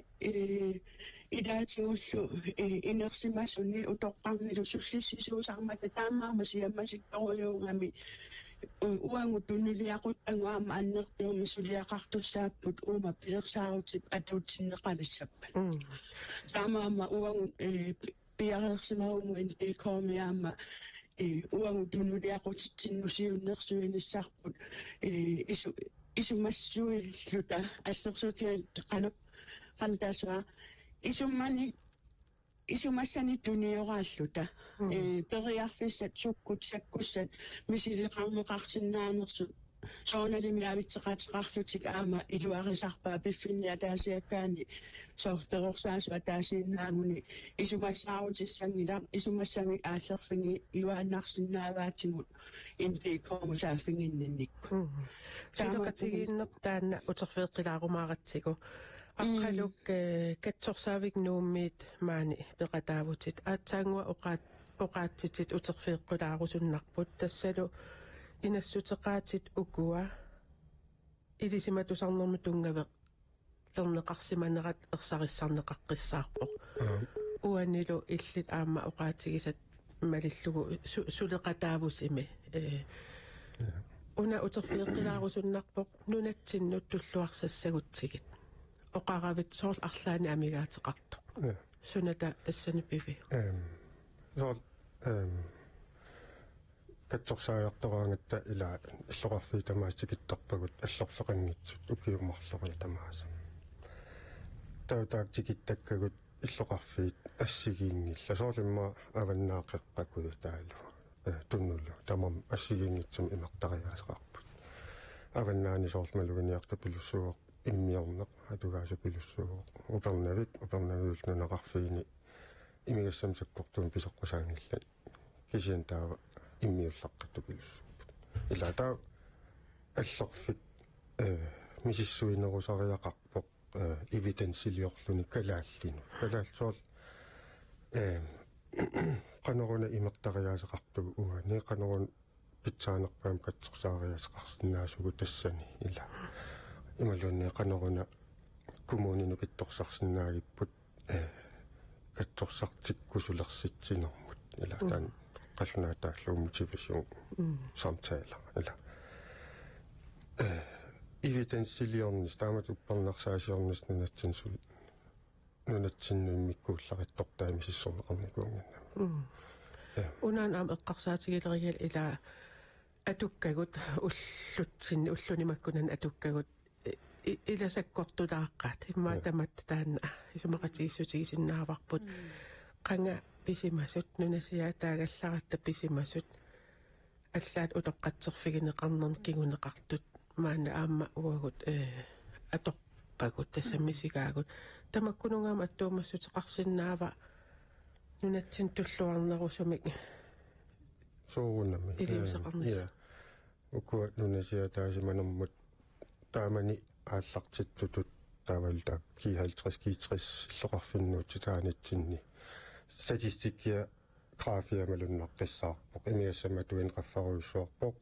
идаатингуллу инерсимасуни утоққарнилу суллиссисуусармата таамаама сиаммаситторуйуунгами уангу тунулиақуттангуама аннертиуми сулиақартуссааппут уума пилерсаарутит атуутсиннеқалиссаппат таамаама уангу пиарерсимаугу интекоомиаама уангу тунулиақутитсиннусиуннерсуиниссаарпут исумассуиллута ассерсуутиал теқанап қантаасуа исумассани туниорааллута периарфиссат суккут саккуссат мисилеқармеқарсиннаанерсут сооналими авитсеқаатеқарлутик аама илуарисарпаа пиффинниа таасиаккаани соорперорсаасуа таасииннаамуни исумассаарутиссангилар исумассами ааллерфинги илуааннарсиннааваатигут инпикоомусааффингиннинникку сулеқатигииннер таанна утерфеэққилаарумааратсигу аққалук катсорсаавик нууммиит маани пеқатаавутит аатсаангуа оқаатситит утерфеэққулаарусуннарпут тассалу инассутеқаатит укуа илисиматусарнэрму тунгавеқ лернеқарсиманерат ерсариссарнеқаққиссаарпоқ уанилу иллит аама оқаатигисат малиллугу сулеқатаавусими уна утерфеэққилаарусуннарпоқ нунатсиннут туллуарсассагутсигит оқаравит соорл арлаани амигаатеқарто суната тассани пиви соорл катсорсаajortoraangata ила иллоқарфи тамаатикиттарпагут аллорфеқангитсут укиумарлори тамааса таутаактикиттаккагут иллоқарфиит ассигиингилла соорлимма аваннаақеққакую таалу tunnulla tamam assigiingitsam imertariaasaqarput avannaani soormaluginiarta pilussuuq immiorneq atugaasa pilussuuq upernaviulnunaqarfiini imigassam sakkortuun pisoqqasaangillat kisian taava immiullaqqattu pilussuuput ilataa аллерфик мисиссуинерусариақарпоқ evidensiliorluni kalaallinu kalaallsool qaneruna imertariaasеқартугу уани qanerun питсаанерпаам катсорсаариасеқарсинаасугу тассани ила ималунни qaneruna kommuninu питторсарсинаагиппут катсорсартиккусулерситсинермут ила таан qallunaataalluu motivation samtaler ila evidensiliornis taamat upparnersaasiornis nunatsinsul nunatsinnuimmikkuullarittortaamisissorneqarnikuunganna unaan am eqqarsaatigileриал ила атуккагут уллутсинни уллунимаккунан атуккагут иласаккортулааққат иммаатамат таанна исумақатигиссутигисиннааварпут qanga pisimasut nunasiataagallarata pisimasut аллаат утоққатсерфигинеқарнерн кигунеқартут маана аама уагут аторпагут тассаммисигаагут тамаккунунгаама аттуумассутеқарсинаава нунатсин туллуарнерусумик соонами илиусеқарнис укуа нунасиатаасиманермут таамани ааллартиттутут таавалта ки 50 ки 60 иллоқарфиннуут таанитсинни статистикия графия малуннаққиссаарпоқ имиассама туин қаффаруйссуарпоқ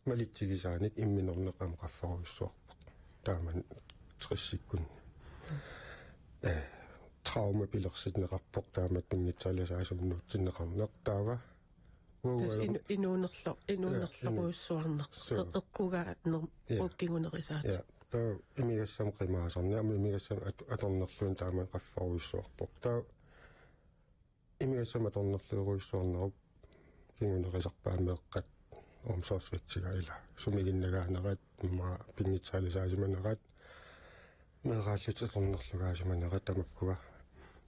малитсигисааник имминернеқам қаффаруйссуарпоқ тааман триссиккун траума пилерситнеқарпоқ таамат пингитсааласаасумнуутсиннеқарнеқ таава инуунерлоруйссуарнеқ эққугаатнер пуккигунерисаат таа имигассам қимаасарниарми имигассам аторнерлуин тааман қаффаруйссуарпоқ таа имигассам аторнерлуируйссуарнеруп кигунерисарпаамеэққат омсорсвитсига ила сумигиннагаанерат ма пингитсааласаасиманерат мерааллут аторнерлугаасиманерат тамаккуга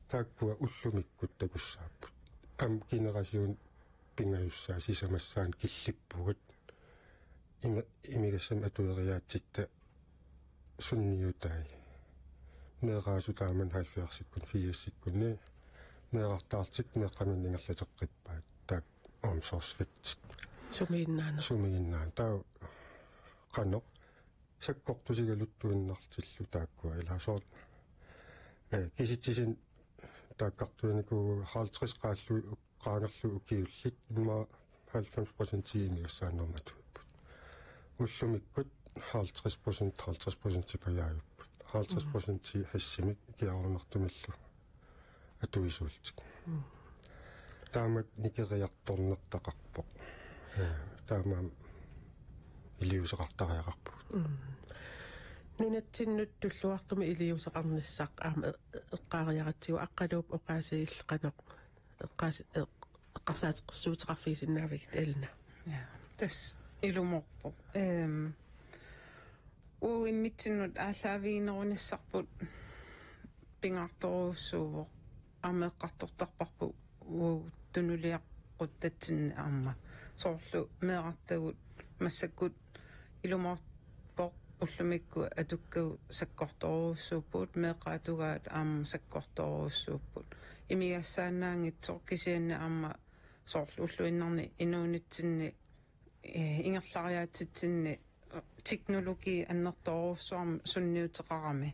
тааккуа уллумиккут такуссааппут ам генерасиун пингаюссаа сисамассаан киллиппугут имигассам атуериаатситта сунниутай мераасутааман 70-сиккун 40-сиккунни мерартаартик меқаминнингерлатеққиппаат таак омсорсвитсик сумигиннаан таа қано саккортусигалуттуиннартиллу тааккуа илаасоор киситсисин тааккартуинику 50 qaalluu qaangerlu ukiullit imma 90% imigassaanermatuput уллумиккут 50% 50% паяаюппут 50% хассимик киарнартумиллу атуисуултик таамат никериарторнертақарпоқ таамаам илиусеқартариақарпут нунатсиннут туллуартуми илиусеқарниссаақ аама эққаариаратсигу аққалууп оқаасииллеқаноқ эққарсаатеққарсуутеқарфисиннаавик элна тас илуморпо иммитсиннут ааллаавиинеруниссарпут пингарторуссуувоқ амеэққартортарпарпу тунулиаққуттатсинни аама соорлу меэқартагут массаккут илуморпоқ уллумикку атуккагу саккорторуссууппут меэққаатугаат аама саккорторуссууппут имигассаанаангитсоо кисианни аама соорлу уллуиннарни инуунитсинни ингерлариаатситсинни технологи аннерторуссуарми сунниутеқарами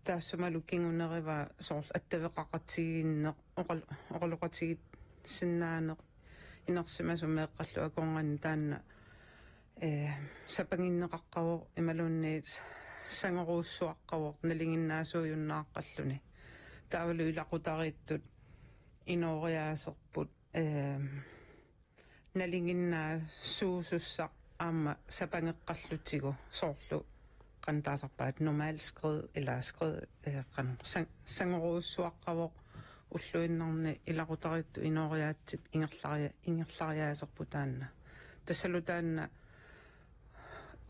таассумалу кингунерива соорлу аттавеқақатсигинне оқалоқатигит синнаане инерсимасу меэққаллу аконгани таанна сапангиннеқаққаво ималуунни сангоруussуаққаво налингиннаасуйуннааққаллуни таавалу илақутарииттут инориаасерпут налингиннаа суусуссақ аама сапангеққаллутигу соорлу qantaasarpaat normal skred eller skred qan sangoruussuaqqavo ulluinnarni ilaqutarittu inoriaatsip ingerlariaaserputaanna tassalutaanna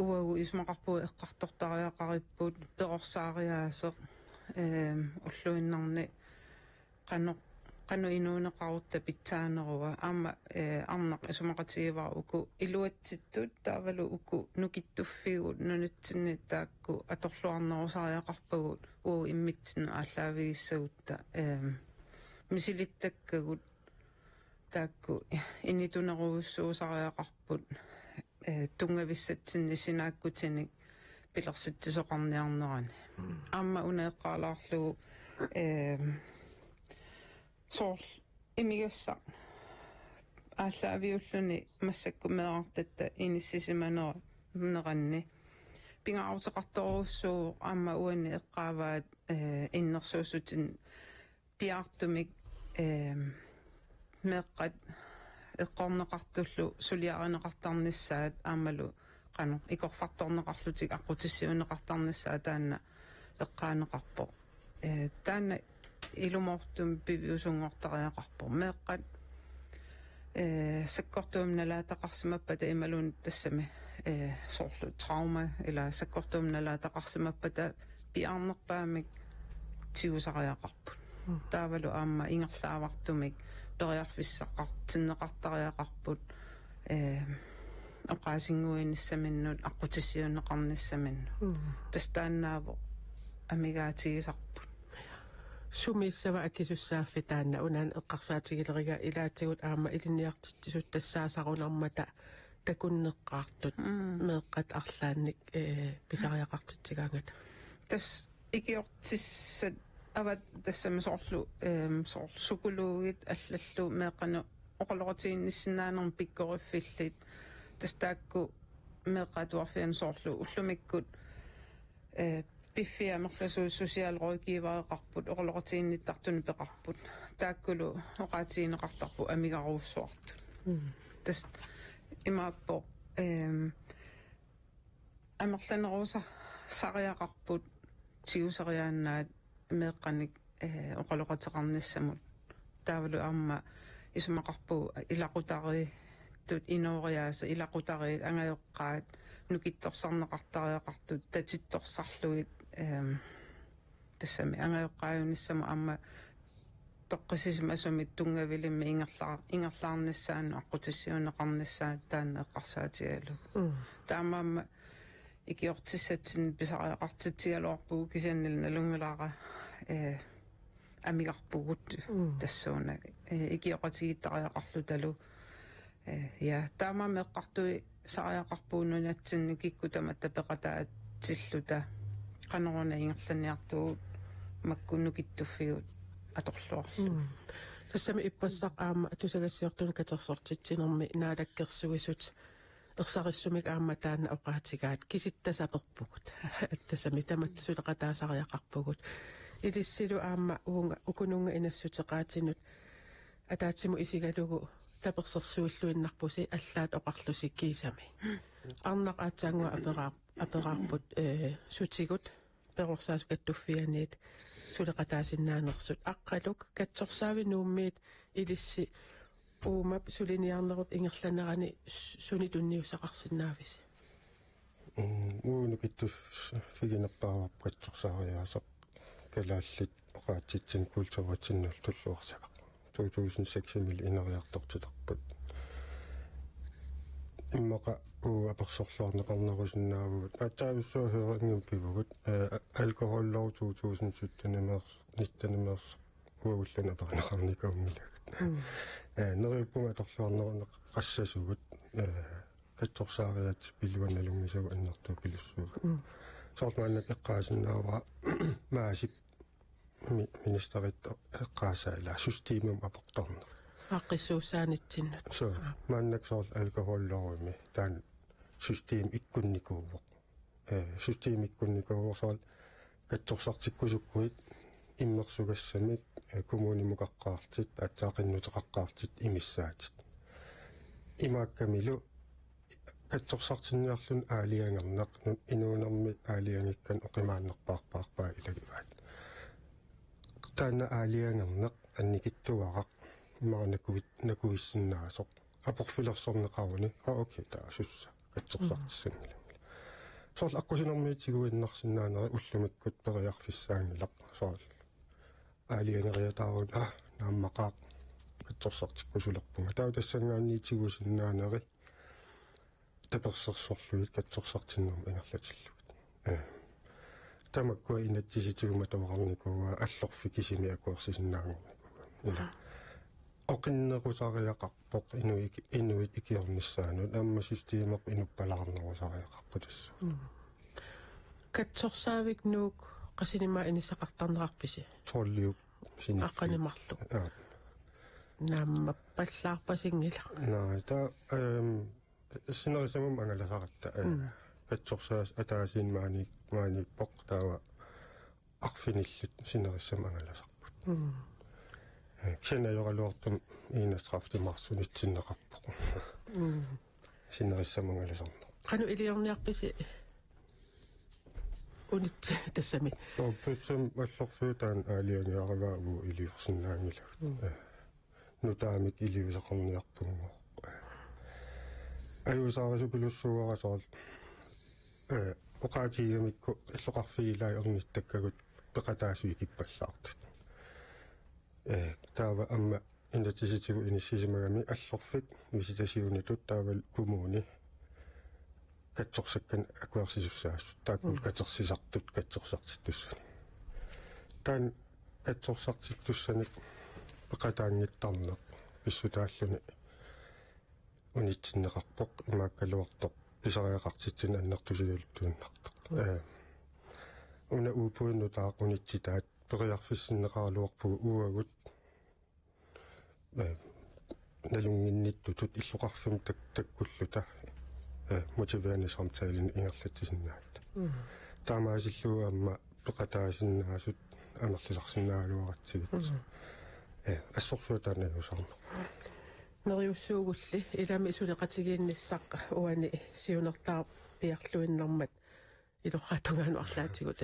uagu ismaqarpu eqqartortariaqaripput peqorsaariaaseq ulluinnarni qano qanu inuuneqarutta pitsaanerua aama arnaq isumaqatiivara uku iluatsittut taavalu uku nukittuffiguut nunatsinni taakku atorluarnerusariaqarpagut immitsinnu aallavigissagutta misilittakkagut taakku inituneruussuusariaqarput tungavissatsinni sinaakkutinik pilersitsisoqarniarnerani aama uneeqqaalaarlugu soorl imigassa ааллаавиуллуни массаккумеэртатта иниссисиманера неранни пингаартеқарторуссуу аама уани эққааваат иннерсуусутин пиартумик меққат эққорнеқартуллу сулиаринеқартарниссаат аамалу қану икорфарторнеқарлутик аққутиссиунеқартарниссаа таанна эққаанеқарпо таанна илумортум пивиусунгортариақарпо меққат sakkortuumnalaataqarsimappat imalun tassami soorlu trauma ila sakkortuumnalaataqarsimappat piarnerpaamik tiusariaqarput taavalu aamma ingerlaavartumik periarfissaqartinneqartariaqarput oqaasinguinissaminnu aqqutissioneqarnissaminnu tastaannaavo amigaatigisarput сумиссава акисуссааффи таанна унан эққарсаатигилерига илаатигут аама илинниартиттисут тассаасарунармата такуннеққаартут меэққат арлаанник писариақартитсигаангат тас икиортиссат ават тассами соорлу сукулуугит аллаллу меэққану оқалоқатиинниссинаанерм пиккориффиллит тастаакку меэққатуарфиан соорлу уллумиккут пиффиамерласуу сусиалройгиваеқарпут оқалоқатиинниттартуни пеқарпут тааккулу оқаатиинеқартарпу амигаруussуарту тас имааппо амерланеруса сариақарпут тиусариааннаат меэққаник оқалоқатеқарниссамут таавалу аама исумақарпу илақутари тут инориааса илақутари ангайоққаат нукитторсарнеқартариақартут татитторсарлугит тассами ангайоққааюниссама аама тоққисисмасумит тунгавилимми ингерлаарниссаану аққутиссиунеқарниссаа таана эққарсаатигалу таамаама икиортиссатсин писариақартитсигалуарпугу кисианнил налунгилаара амигарпугут тассууна икиоқатигиттариақарлу талу я таамаама эққартуи сариақарпуунунатсинни киккутаматта пеқатаат тиллута qanорuna ингерланиартугут маккуннукиттуффигут аторлуарлу тассами иппассақ аама тусагассиортуна катерсортитсинерми наалаккерсуисут ерсариссумик аама таана оqaатигаат киситтасаперпугут тассами таматтусулеқатаасариақарпугут илиссилу аама уунга укунунга инассутеқаатинут атаатсиму исигалугу таперсерсуиллуиннарпуси аллаат оқарлуси кисами арнақ аатсаангуа апераарпут сутигут перорсаасу каттуффианиит сулеқатаасиннаанерсут аққалук катсорсаавинууммиит илисси уумап сулиниарнерут ингерланерани сунитунниусақарсинаависи уунукиттуф фигинерпаавап катсорсаариаасақ калааллит оқаатситсин културатсиннул туллуарсаqa 2006 мил инериартортилерпут иммаqa аперсорлуарнеқарнерусиннаавут атаависсуа херингим пивугут алкохоллоо 2017 ууллана пернеқарникаунгилагут нериуппунга аторлуарнерунеқ qassasugut катсорсаариат пилуаналунгисагу аннертуу пилуссууга соорлуаннак эққаасиннаава маасип министерит эққаасаала системум апорторнер аққиссуусаанитсиннут so маннак соор алкохоллоруми таан систем иккунникууво систем иккунникууворсоор катсорсартиккусуккуит иммерсугассамик коммунимукаққаартит атсаақиннутеқаққаартит имиссаатит имааккамилу катсорсартинниарлун аалиангернақ инуунерми аалиангиккан оқимааннерпаарпаарпаа илагиваат таана аалиангернақ анникиттуарaq имаанакуит накуиссиннаасоқ апорфилерсорнеқаруни окей таасусса катсорсартиссангила соорл аққусинермиитсигуиннарсинаанери уллумиккут периарфиссаангилақ соорл аалианериатаарун нааммақаа катсорсартиккусулерпунга таа тассангаанниитигусиннаанери таперсерсорлуит катсорсартиннерм ингерлатиллугит тамаккуа инатсиситигума тамақарникуа аллорфи кисими акуерсисиннаангорникуа ила оқиннерусариақарпоқ инуит икиорниссаанут аама системеқ инуппалаарнерусариақарпу тасса катсорсаавик нуук qasinimaa inissaqartarnerarpisi троллиуп сини аққанимарлу нааммаппаллаарпасингила наата синерисамум ангаласаратта катсорсаас атаасин маани поқ таава арфиниллут синерисам ангаласарпут ксенаёралуартум иинастрафтимарсунитсиннеқарпоқ синерисам ангаласарнер qanu iliorniarpisi унит тассами пуссам аллорфуутаан аалианиараваагу илиорсиннаангилаг нутаамик илиусақарниарпунгоо аюусаарасу пилуссууарасоор оқаатиямикку иллоқарфигилаа ерниттаккагут пеқатаасуи киппаллаартут таава амма индатиситигу иниссисимагами аллорфит миситасиунитут таавал кумууни катсорсаккан акуарсисуссаасут таакул катерсисартут катсорсартиттуссан таан катсорсартиттуссаник пеқатаангиттарнеқ писсутааллуни унитсиннеқарпоқ имааккалуартоқ писариақартитсин аннертусигалуттуиннартоқ уна уупуиннутаақ унитситаат периарфиссиннеқаралуарпугу уагут налунгинниттутут иллоқарфим таккуллута мотиваани самтаалин ингерлатсиннаат таамаасиллуу амма пеқатаасиннаасут амерлисарсинаагалуаратсигит ассорсуутаанаусарна нериуссуугулли илами сулеқатигиинниссаққа уани сиунертаа пиарлуиннэрмат илорратунгаану арлаатигут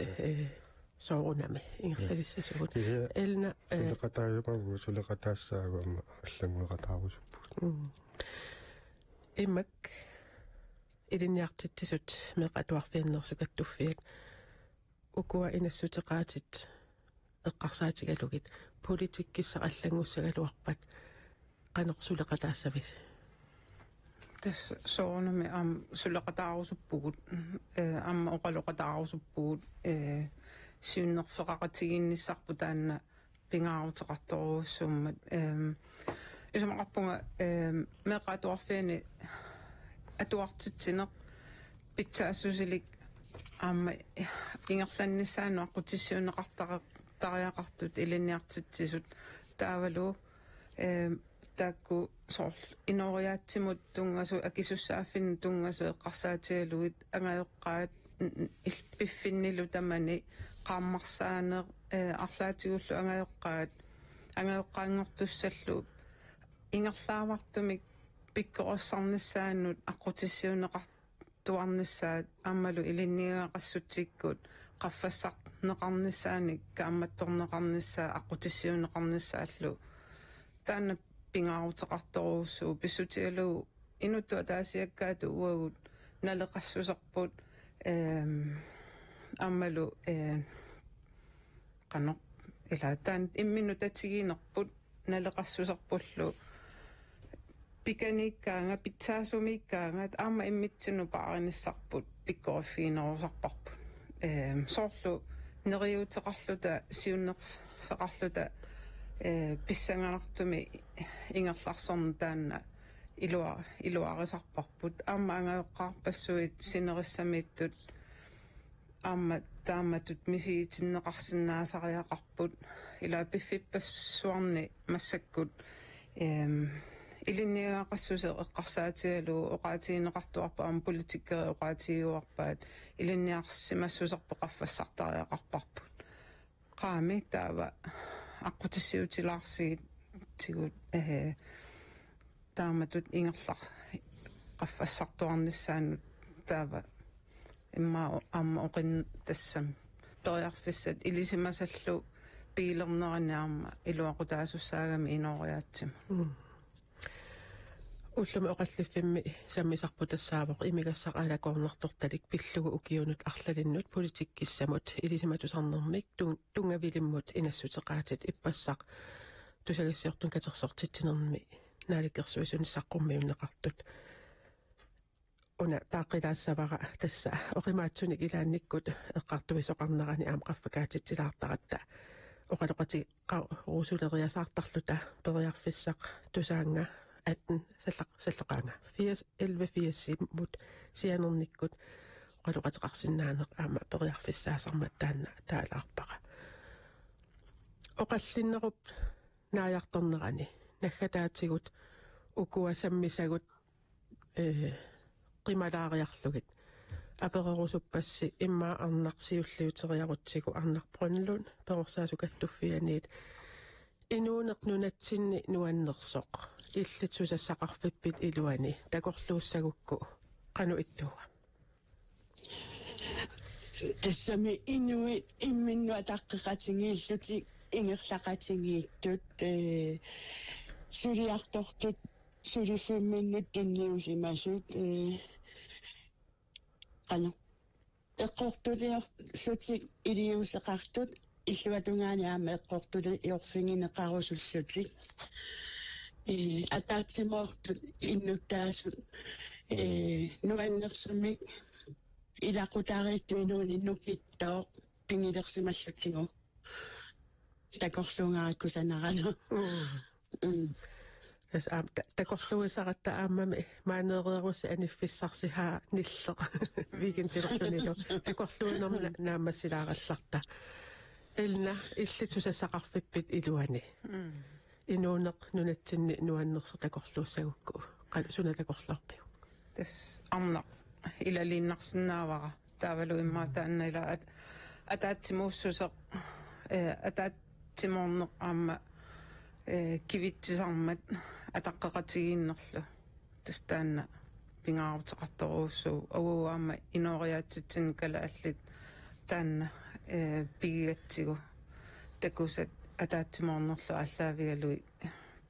соорунами ингерлалиссасугут элна сулеқатаассаагуамма аллангуеқатаарусуппут имак илинниартитсисут меқатуарфианнерсукаттуффиат укуа инассутеқаатит эққарсаатигалугит политиккисса аллангуссагалуарпат qanерсулеқатаассавис тас соонами ам сулеқатаарусуппугут амма оқалоқатаарусуппугут сиуннерфеқақатигинниссарпу таанна пингаарутеқарторуссуммат исумақарпунга меқатуарфиани атуартитсинеқ питсаассусилик аама ингерланниссаану аққутиссиунеқартариақартут илинниартитсисут таавалу таакку сорл инориаатсимут тунгасу акисуссааффин тунгасу эққарсаатигалугит ангаёққаат пиффиннилу тамани qaammarsaane арлаатигуллу ангаёққаангортуссаллу ингерлааvartumik пиккороссарнissaanнут аққутиссиунеқартуарнissaат аамалу илиннигаақассутиккут qaffassaarneqarnissaanik kaammattorneqarnissaa аққутиссиунеқарнissaаллу таана пингаарутеқарторуссуу писсутигалу инутту таасиаккаату уагут налеқассусерпут аамалу qanoq илаатаан имминутатигинерпут налеқассусерпуллу пиканиккаанга питсаасумиккаангат аама иммитсину паариниссарпут пиккориффиинерусарпарпут соорлу нериутеқарлута сиуннерфеқарлута писсангалартуми ингерларсорна таанна илуарисарпарпут аама ангаёққарпассуит синериссамииттут аама тааматут мисиитиннеқарсинаасариақарпут ила пиффиппассуарни массаккут илиннигаақассусе эққарсаатигалу оqaатиинеқартуарпа аама политиккери оqaатигуарпаат илинниарсимассусерпо qaffассартариақарпарпут qaami таава аққутиссиутилаарсигит тигут тааматут ингерлар qaffассартуарниссаанут таава имма аама оқин тассам ториарфиссат илисимасаллу пилернераниарма илуақутаасуссаагами инориаатсима уллуми оқаллиффимми саммисарпу тассаавоқ имигассақ алакорнарторталик пиллугу укиунут арлалиннут политиккиссамут илисиматусарнермик тунгавилиммут инассутеқаатит иппассақ тусалиссиортун катерсортитсинерми нааликкерсуисунissаққуммиуннеқартут уна таақилаассавара тасса оқимаатсуник илаанниккут эққартуисоқарнерани аама қаффакаатитсилаартаратта оқалоқати русулериасаартарлута периарфиссақ тусаанга 18 саллоқаанга 11 мут сианерниккут оқалоқатеқарсинаанеқ аама периарфиссаасармат таанна таалаарпара оқаллиннеруп нааярторнерани наггатаатигут укуасаммисагут qimalaariarlugit apererusuppassi imma arnarsiulliuteriarutsigu arnarprunlun perorsaasu inuunernunatsinni nuannersoq illitsusassaqarfippit iluani takorluussagukku qanu ittuwa тассами инуи имминнуа таққиқатингииллути ингерлақатингииттут сулиартортут сулифимминнут тунниусимасут ано эққортулиор сутик илиусеқартут иллуатунгаани аама эққортули иорфингинеқарусулсутик атаатсимоортут иннуттаасут нуаннерсумик илақутаариттуинуuni нукиттоо пингилерсималлутсигу такорсуунгараккусанарана тас аам такорлуисаратта аамами маанеериерусса аниффиссарсиhaa ниллеқ викентилерлунилу такорлуинерна наамассилааралларта элна иллитусассақарфиппит илуани инуунеқ нунатсинни нуаннерсер такорлууссагукку қал суна такорларпиу тас арна илалииннарсинаавара таавалу иммаатаанна ила атаатсимууссусеқ атаатсимоорнеқ аама кивитсисармат атаққеқатигииннерлу тастаанна пингаарутеқарторуussuu агууаама инориаатситсин кала аллит таанна пигиатсигу такусат атаатсимоорнерлу аллаавигалуи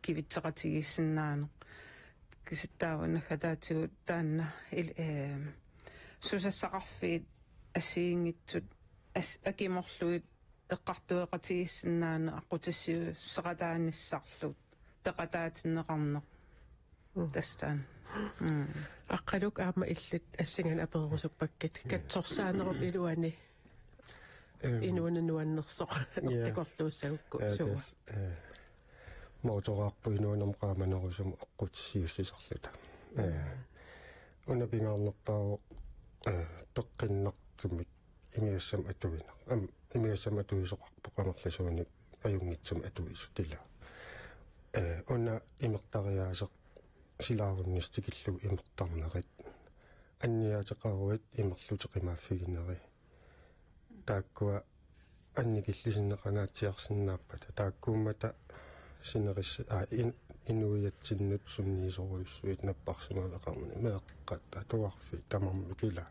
кивитсеқатигиссиннаанеқ киситтаавана хатаатигу таанна сусассақарфиит ассиингитсут акиморлуит эққартуеқатигиссиннаана аққутиссиу сеқатааниссарлут пеқатаатиннеқарнеқ тастаан аққалук аама иллит ассиган аперерусуппаккит катсорсаанеруп илуани инууннуаннерсоқ нортикорлууссагукку суа мотораарпу инуунермqaamanerusum аққутиссиуссисарлута унапингаарнерпао пеққиннартумик имиассам атуина имиассам атуисоқарпо қамерласууник аюнгитсам атуисутила уна имертариаасеқ силааруннистикиллу имертарнерит анниаатеқаруит имерлутеқимааффигинери тааккуа анникиллисиннеқангаатсиарсинааппата тааккуумата синерисса инуиатсиннут сунниисоруйуссуит наппарсимавеқармани меэққатта туарфи тамарми кила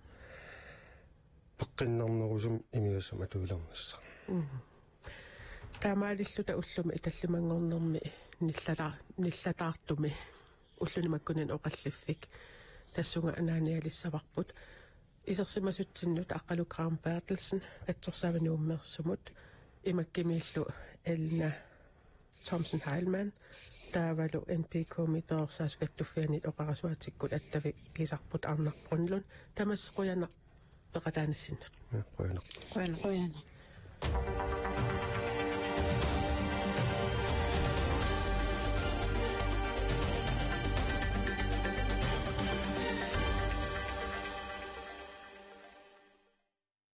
пеққиннарнерусум имиассам атуилернасса таамаалиллута уллуми италлимангорнерми ниллатаартуми уллунимаккунин оқаллиффик тассунга анааниалиссаварпут илерсимасутсиннут аққалу Graham Bertelsen катсорсаванууммерсумут имаккимииллу элна Thomsen Heilmann таавалу NP-коми персаасукаттуффианит оқарасуатиккут аттави кисарпут арнарпрунлун тамассеқуяна пеқатааниссиннут қуяна қуяна